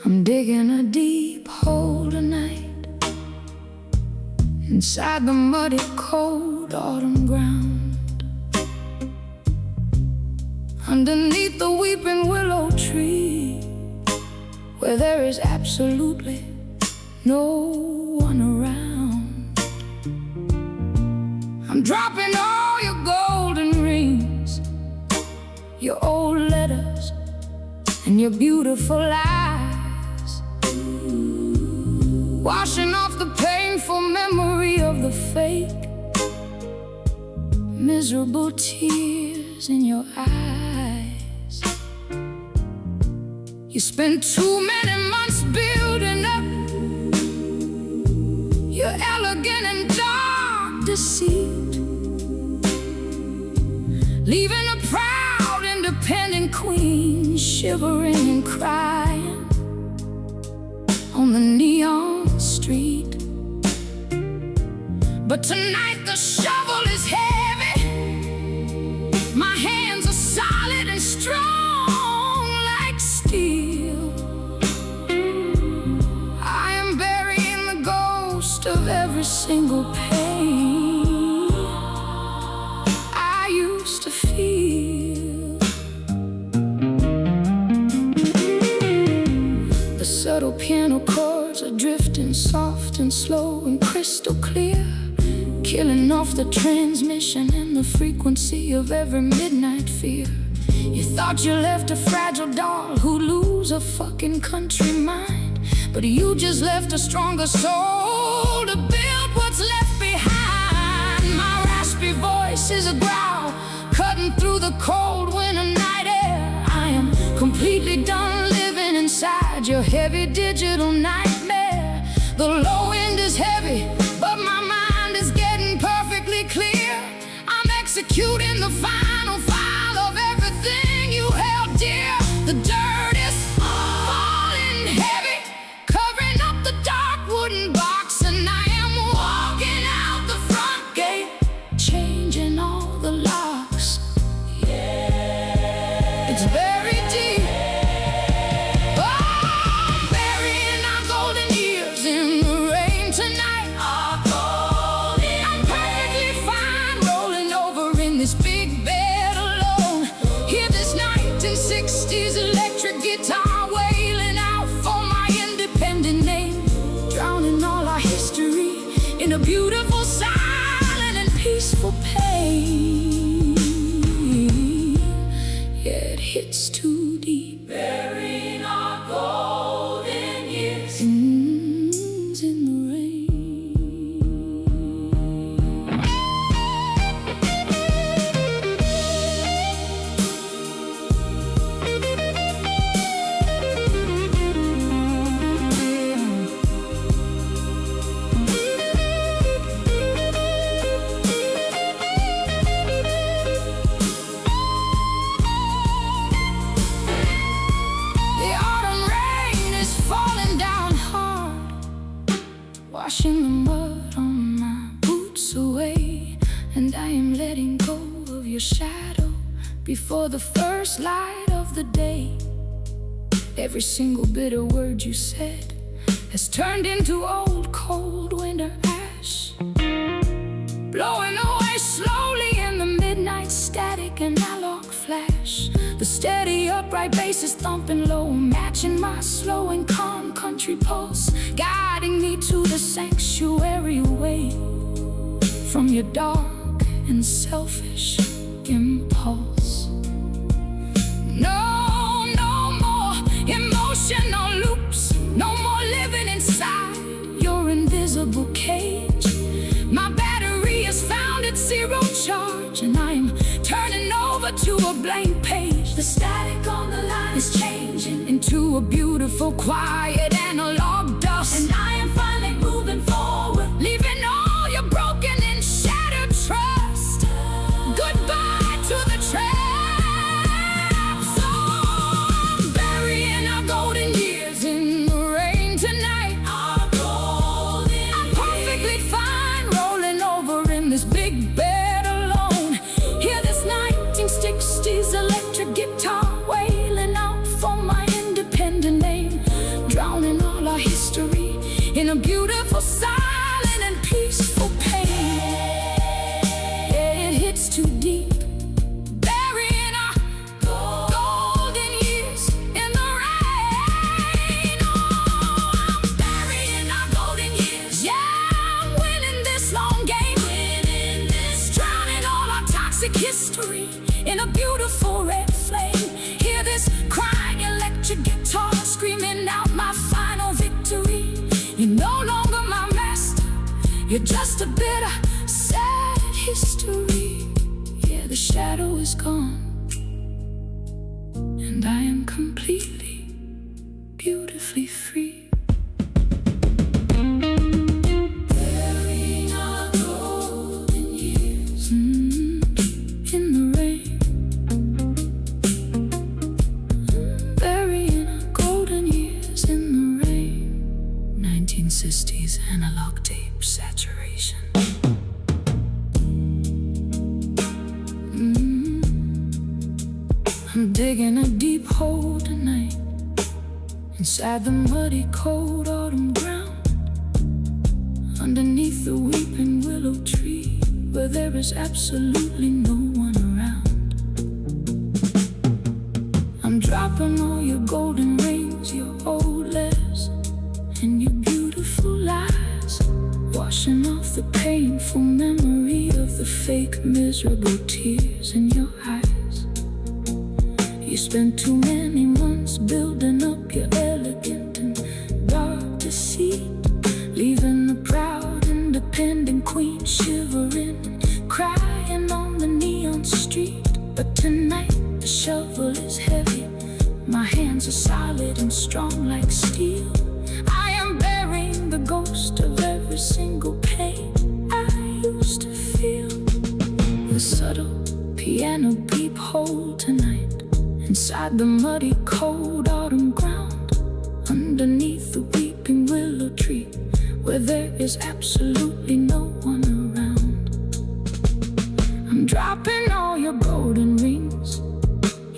I'm digging a deep hole tonight inside the muddy, cold autumn ground, underneath the weeping willow tree, where there is absolutely no one around. I'm dropping all your golden rings, your old letters, and your beautiful eyes, washing off the painful memory of the fake, miserable tears in your eyes. You spent too many months building up your elegant and dark deceit, leaving a proud, independent queen shivering and crying on the neon street. But tonight the shovel is heavy, my hands are solid and strong like steel. I am burying the ghost of every single pain I used to feel. The subtle piano chords are drifting soft and slow and crystal clear, killing off the transmission and the frequency of every midnight fear. You thought you left a fragile doll who'd lose a fucking country mind, but you just left a stronger soul to build what's left behind. My raspy voice is a growl cutting through the cold winter night air. I am completely done living inside your heavy digital nightmare. The low end is heavy, but my mind is getting perfectly clear. I'm executing the final file of everything you held dear. in a beautiful, silent, and peaceful pain. Yeah, it hits too deep. Burying our golden years in the rain. Washing the mud on my boots away, and I am letting go of your shadow before the first light of the day. Every single bitter word you said has turned into old cold winter ash, blowing away slowly in the midnight static and analog flash. The steady upright bass is thumping low, matching my slow and calm country pulse, guiding me to the sanctuary away from your dark and selfish impulse. No, no more emotional loops, no more living inside your invisible cage. My battery has found its zero charge, and I'm turning over to a blank page. The static on the line is changing into a beautiful, quiet analog dust, and I am finally moving forward, leaving all your broken and shattered trust. Goodbye to the trap. So I'm burying our golden years in the rain tonight. Our golden I'm perfectly fine rolling over in this big bed alone. Hear this 1960s electric guitar wailing out for my independent name, drowning all our history in a beautiful, silent, and peaceful pain. Yeah, it hits too deep, burying our golden years in the rain. Oh, I'm burying our golden years. Yeah, I'm winning this long game, drowning all our toxic history in a beautiful red flame. Hear this crying electric guitar screaming out my final victory. You're no longer my master, you're just a bitter, sad history. Yeah, the shadow is gone, and I am completely, beautifully free. Burying our golden years in the rain. Burying our golden years in the rain. 1960s analog tape saturation. I'm digging a deep hole tonight inside the muddy, cold autumn ground, underneath the weeping willow tree, where there is absolutely no one around. I'm dropping all your golden rings, your old letters, and your beautiful lies, washing off the painful memory of the fake, miserable tears in your eyes. You spent too many months building up your elegant and dark deceit, leaving the proud, independent queen shivering and crying on the neon street. But tonight the shovel is heavy, my hands are solid and strong like steel. I am burying the ghost of every single pain I used to feel. The subtle piano beep hole tonight inside the muddy, cold autumn ground, underneath the weeping willow tree, where there is absolutely no one around. I'm dropping all your golden rings,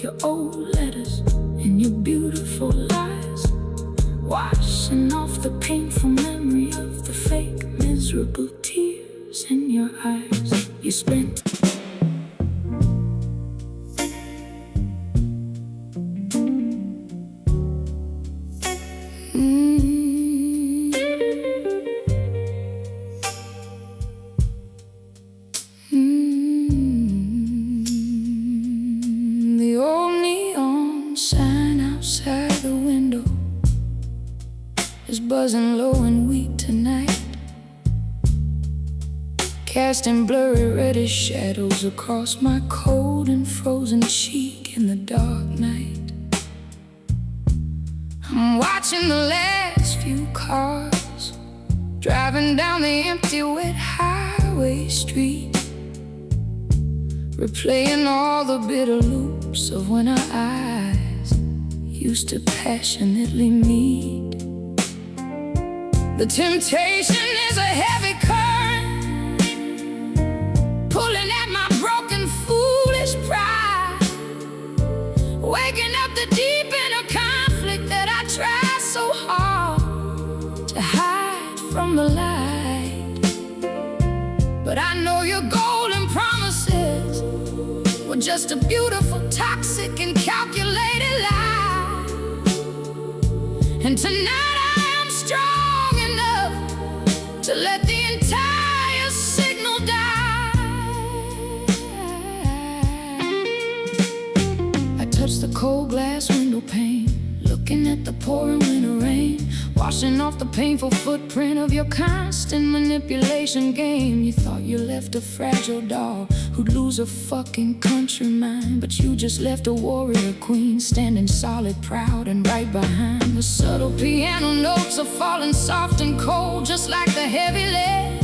your old letters, and your beautiful lies, washing off the painful memory of the fake, miserable tears in your eyes. You spent is buzzing low and weak tonight, casting blurry reddish shadows across my cold and frozen cheek in the dark night. I'm watching the last few cars driving down the empty wet highway street, replaying all the bitter loops of when our eyes used to passionately meet. The temptation is a heavy current pulling at my broken, foolish pride, waking up the deep inner conflict that I try so hard to hide from the light. But I know your golden promises were just a beautiful, toxic, and calculated lie. And tonight I am strong enough to let the entire signal die. I touch the cold glass window pane, looking at the pouring winter rain, washing off the painful footprint of your constant manipulation game. You thought you left a fragile doll who'd lose a fucking country mind, but you just left a warrior queen standing solid, proud, and right behind. The subtle piano notes are falling soft and cold, just like the heavy lead,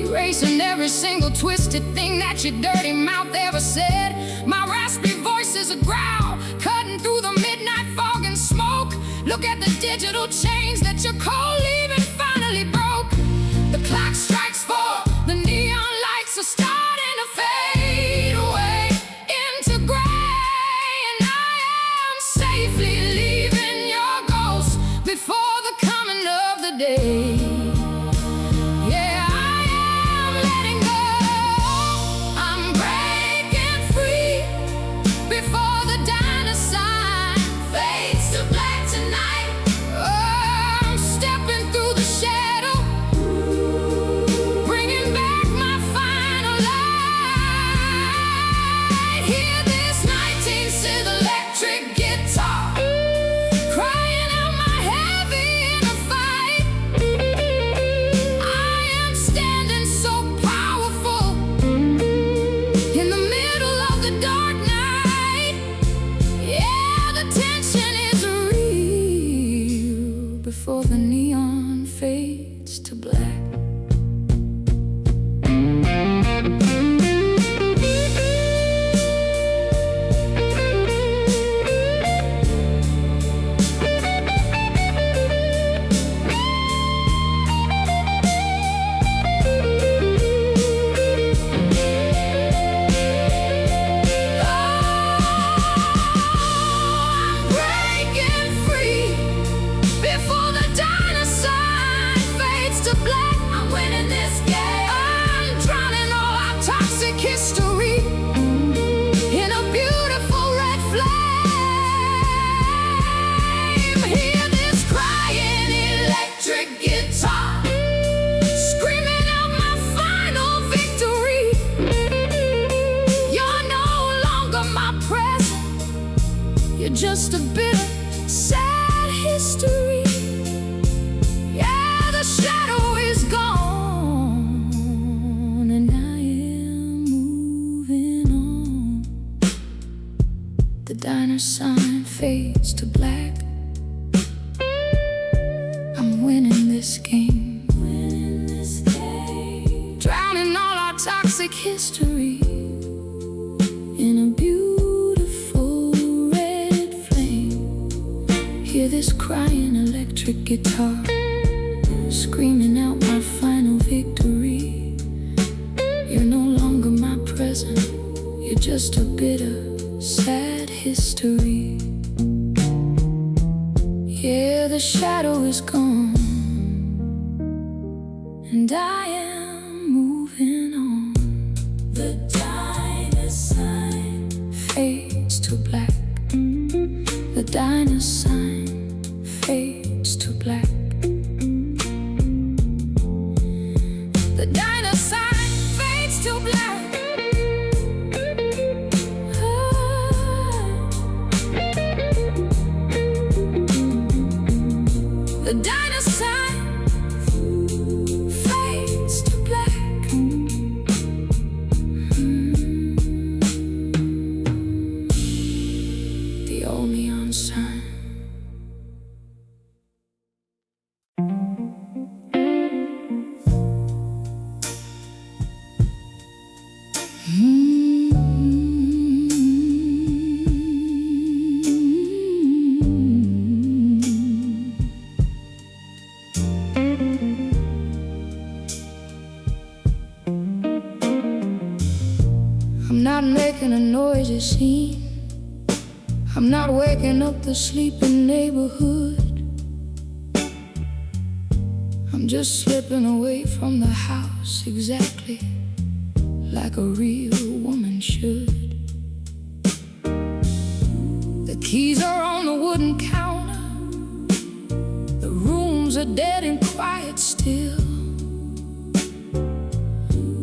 erasing every single twisted thing that your dirty mouth ever said. My raspy voice is a growl, cutting through the midnight fog and smoke. Look at the digital chains that your cold leaving finally broke. The clock strikes 4, the neon lights are starting to fade away into gray, and I am safely leaving your ghost before the coming of the day. Yeah, I am letting go, I'm breaking free before the diner sign fades to black tonight. Oh, I'm stepping through the shadow, bringing back my final light. Hear this 19th electric guitar crying out my heavy inner fight. I am standing so powerful in the middle of the dark night. Yeah, the tension is real before the neon fades to black. I'm breaking free before the diner sign fades to black. I'm winning this game. I'm drowning all our toxic history in a beautiful red flame. Hear this crying electric guitar screaming out my final victory. You're no longer my present, you're just a bitter, sad history. Yeah, the shadow is gone, and I am moving on. The diner sign fades to black. I'm winning this game, drowning all our toxic history in a beautiful red flame. Hear this crying electric guitar screaming out my final victory. You're no longer my present, you're just a bitter, sad history. Yeah, the shadow is gone, and I am moving on. The diner sign fades to black. The diner sign fades to black. The diner sign fades to black. The diner sign it seem. I'm not waking up the sleeping neighborhood. I'm just slipping away from the house exactly like a real woman should. The keys are on the wooden counter. The rooms are dead and quiet still,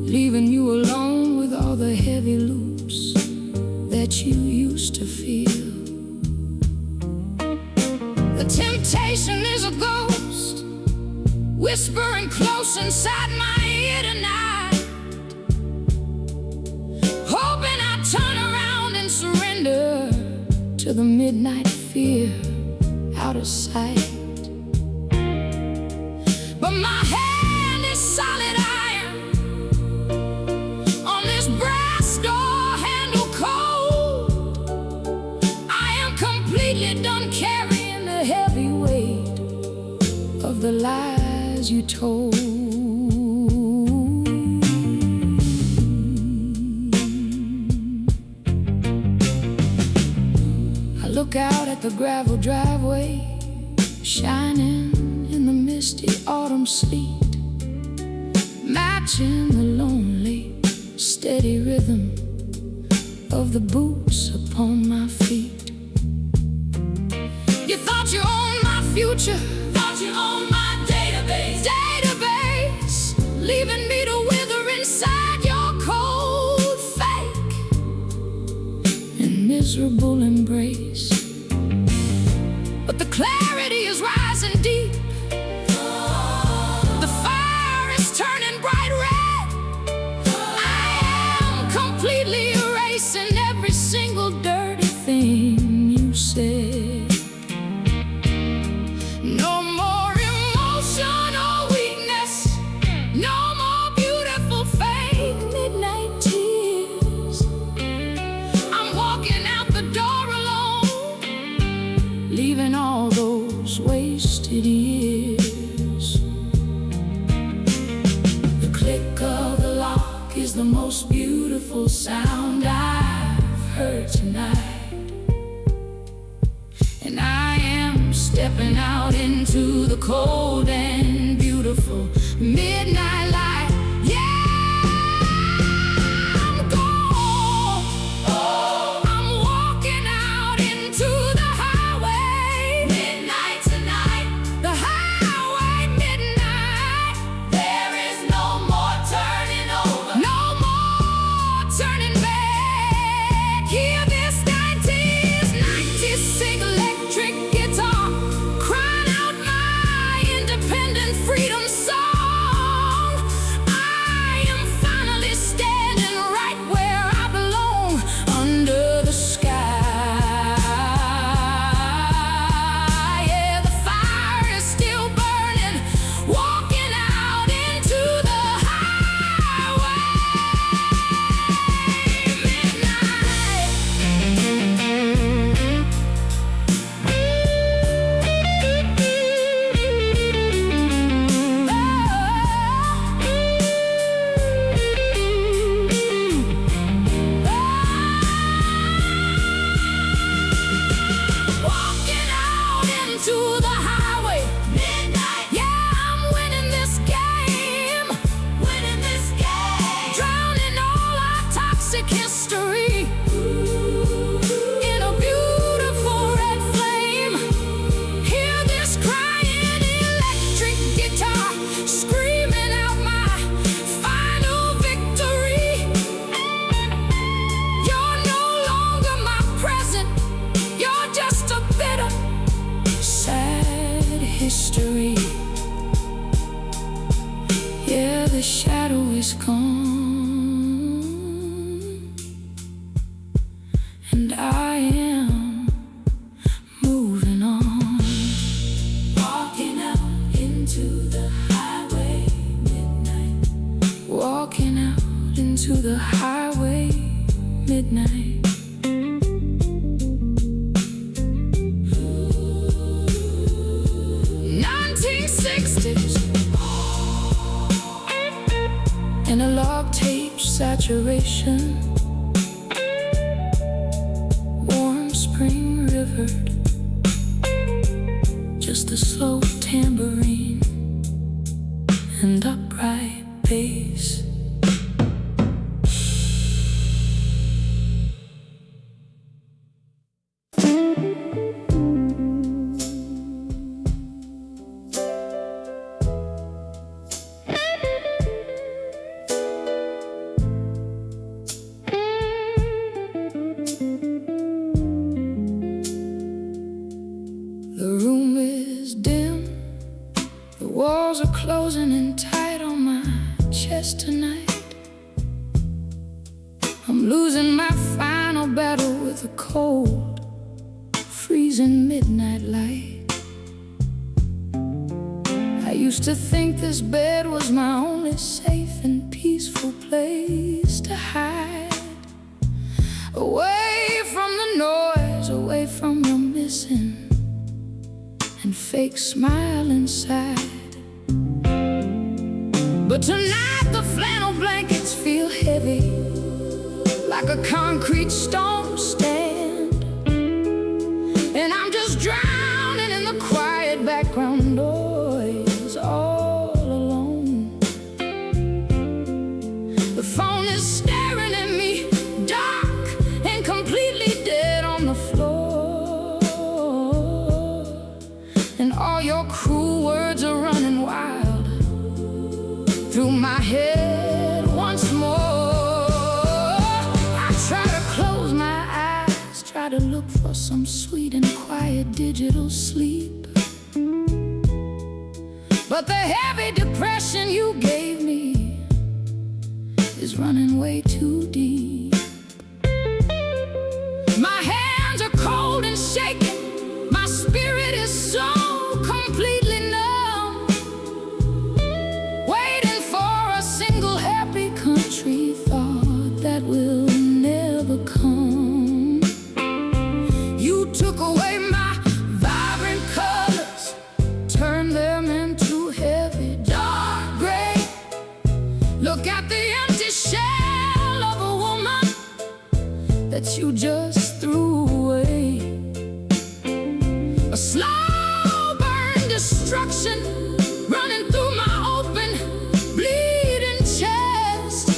leaving you alone with all the heavy loops that you used to feel. The temptation is a ghost whispering close inside my ear tonight, hoping I turn around and surrender to the midnight fear out of sight. But my hand is solid iron on this brass door handle cold. I am completely done carrying the heavy weight of the lies you told. I look out at the gravel driveway, shining in the misty autumn sleet, matching the lonely, steady rhythm of the boots upon my feet. You thought you owned my future, thought you owned my database, leaving me to wither inside your cold, fake, and miserable embrace. But the clarity is rising deep. The fire is turning bright red. I am completely erasing every single dirty thing you said. No more emotion or weakness, no more beautiful fake midnight tears. I'm walking out the door alone, leaving all those wasted years. The click of the lock is the most beautiful sound I've heard tonight, and I am stepping out into the cold and beautiful midnight light. Yeah, I'm gone. I'm walking out into the highway. Midnight tonight. The highway midnight. There is no more turning over. No more turning back. Hear this 90s, 96 electric guitar crying out my independent freedom song. I am finally standing right where I belong, under the sky. Yeah, the fire is still burning, walking out into the highway midnight. Walking out into the highway midnight. Yeah, I'm winning this game. Winning this game. Drowning all our toxic history in a beautiful red flame. Hear this crying electric guitar screaming out my final victory. You're no longer my present. You're just a bitter, sad history. Yeah, the shadow is gone, and I am moving on. Walking out into the highway midnight. Walking out into the highway midnight. 1960s analog tape saturation, just a slow tambourine and upright bass. The room is dim, the walls are closing in tight on my chest tonight. I'm losing my final battle with a cold, freezing midnight light. I used to think this bed was my only safe and peaceful place to hide, away from the noise, away from your missing and fake smile inside. But tonight the flannel blankets feel heavy, like a concrete stone stand, and I'm just drowning in the quiet background noise, all alone. The phone is staring at me, dark and completely dead on the floor, and all your cruel words are running wild through my head once more. I try to close my eyes, try to look for some sweet and quiet digital sleep, but the heavy depression you gave me is running way too deep. My hands are cold and shaking, my spirit is so completely numb, waiting for a single happy country thought that will never come. You took away my vibrant colors, turned them into heavy dark gray. Look at the empty shell of a woman that you just threw away. A slow burn destruction running through my open, bleeding chest,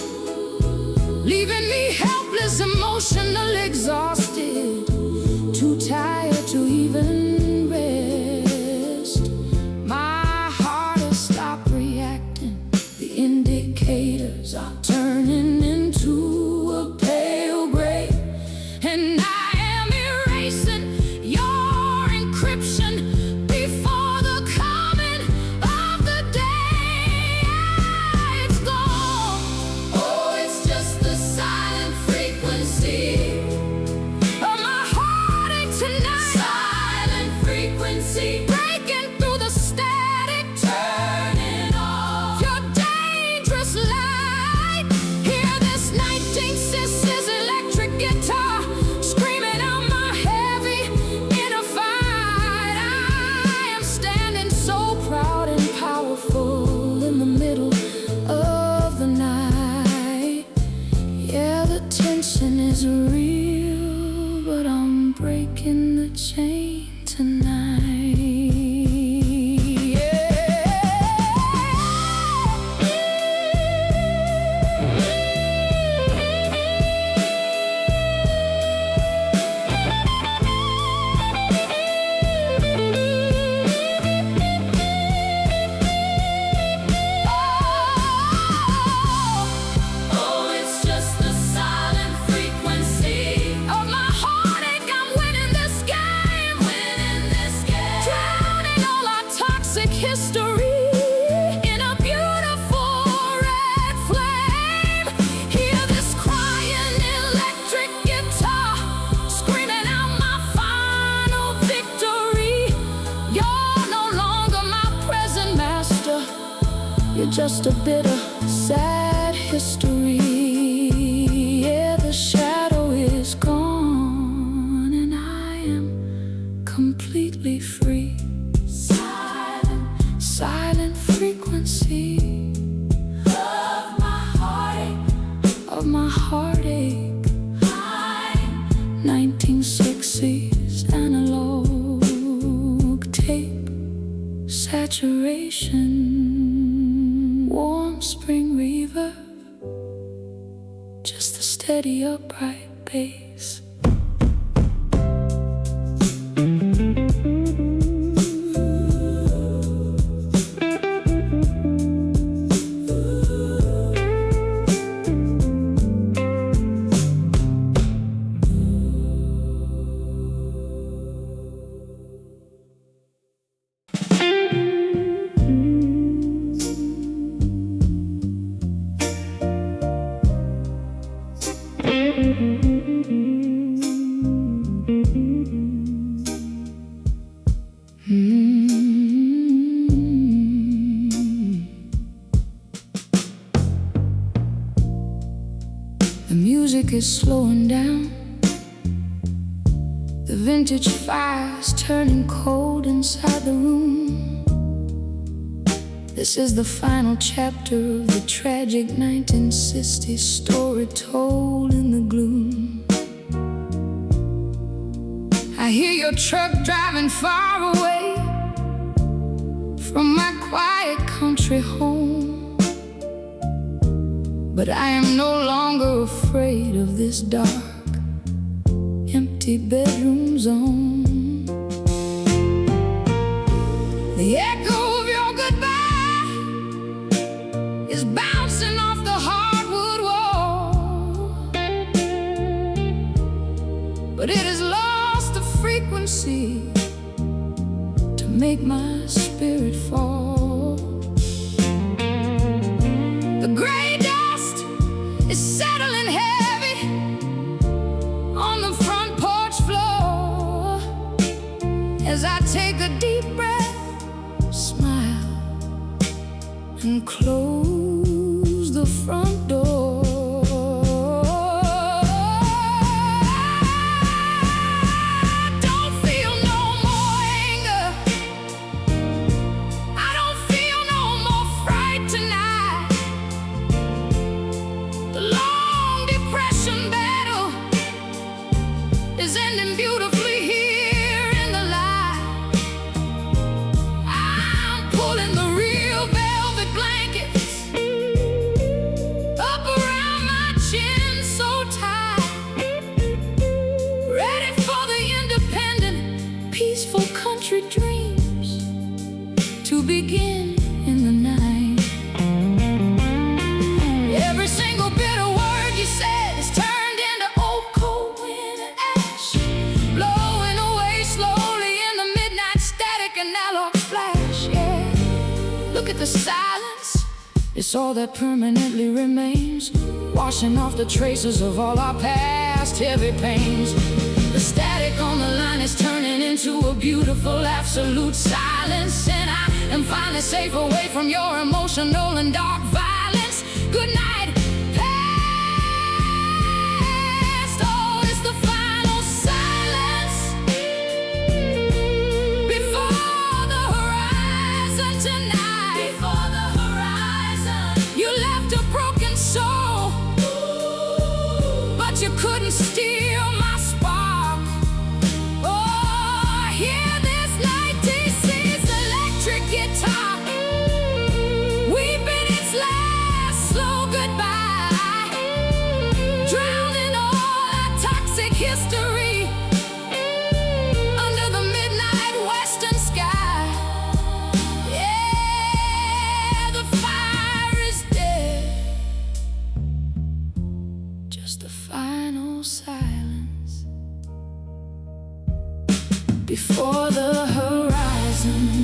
leaving me helpless, emotional, exhausted, too tired to even rest. My heart has stopped reacting, the indicators are turning into a pale gray, and I am erasing your encryption before the coming of the day. It's gone. Oh, it's just the silent frequency of my heartache tonight. Silent frequency breaking through the static, turning off your dangerous light. Hear this 1960s electric guitar screaming out my heavy inner fight. I am standing so proud and powerful in the middle of the night. Yeah, the tension is real, but I'm breaking the chain tonight. Oh, it's just the silent frequency of my heartache. I'm winning this game, drowning all our toxic history in a beautiful red flame. Hear this crying electric guitar screaming out my final victory. You're no longer my present master, you're just a bitter, sad history. Yeah, the shadow is gone, and I am completely free. Silent, silent frequency of my heartache. 1960s analog tape. saturation, warm spring reverb, just a steady upright bass. The music is slowing down. The vintage fire's turning cold inside the room. This is the final chapter of the tragic 1960s story told in the gloom. I hear your truck driving far away from my quiet country home, but I am no longer afraid of this dark, empty bedroom zone. The echo of your goodbye is bouncing off the hardwood wall, but it has lost the frequency to make my spirit fall. The gray dust is settling heavy on the front porch floor as I take a deep breath, smile, and close the front door. I don't feel no more anger. I don't feel no more fright tonight. The long depression battle is ending beautifully here in the light. I'm pulling the real velvet blankets up around my chin so tight, ready for the independent, peaceful country dreams to begin in the night. Every single bitter word you said is turned into old cold wind and ash, blowing away slowly in the midnight static and analog flash. Yeah, look at the silence, it's all that permanently remains, washing off the traces of all our past heavy pains. The static on the line is turning into a beautiful absolute silence, and I am finally safe away from your emotional and dark violence. Good night, past. Oh, it's the final silence before the horizon tonight. Before the horizon, you left a broken soul, but you couldn't steal my spark. Oh, hear this 96 electric guitar weeping its last slow goodbye, drowning all our toxic history under the midnight western sky. Yeah, the fire is dead, just the final silence before the horizon.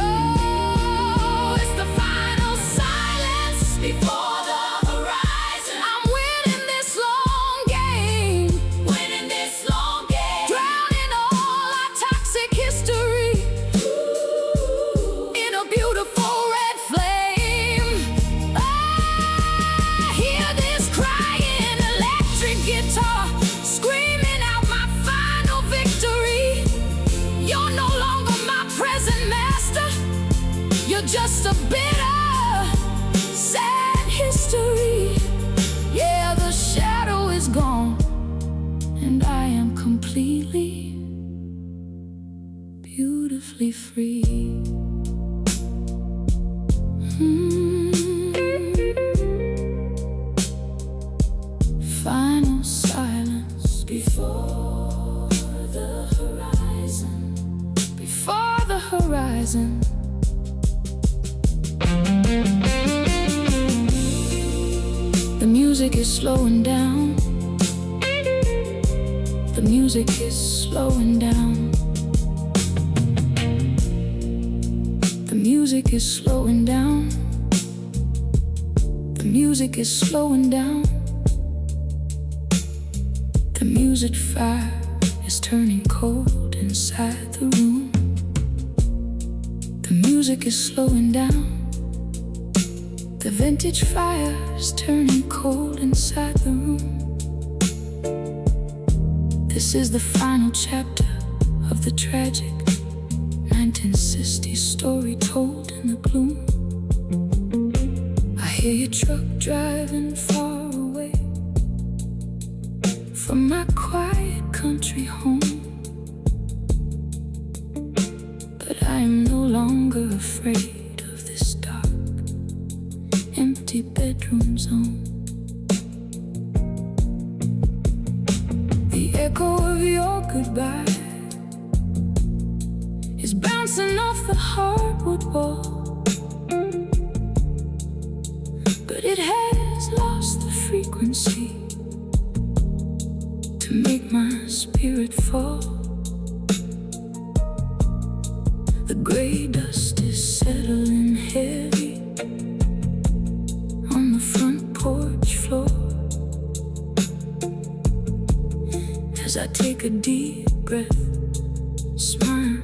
Oh, it's the final just a bitter, sad history. Yeah, the shadow is gone, and I am completely, beautifully free. Final silence before the horizon, before the horizon. The music is slowing down. The music is slowing down. The music is slowing down. The music is slowing down. The music fire is turning cold inside the room. The music is slowing down. The vintage fire is turning cold inside the room. This is the final chapter of the tragic 1960s story told in the gloom. I hear your truck driving far away from my quiet country home, but I am no longer afraid of this dark, empty bedroom zone. The echo of your goodbye is bouncing off the hardwood wall, but it has lost the frequency to make my spirit fall. The gray dust is settling heavy on the front porch floor as I take a deep breath, smile,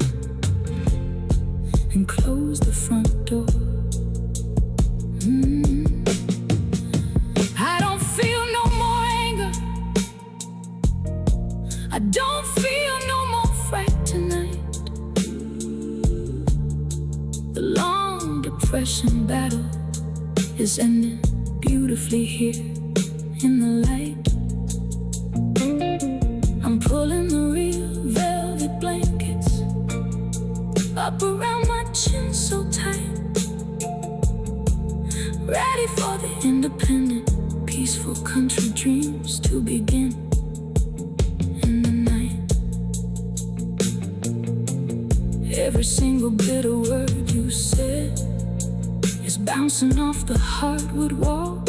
and close the front door. I don't feel no more anger. I don't feel no more fright tonight. The long depression battle is ending beautifully here in the light. I'm pulling the real velvet blankets up around my chin so tight, ready for the independent, peaceful country dreams to begin in the night. Every single bitter word you said is bouncing off the hardwood wall,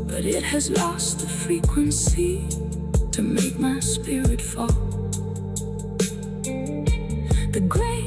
but it has lost the frequency to make my spirit fall. The gray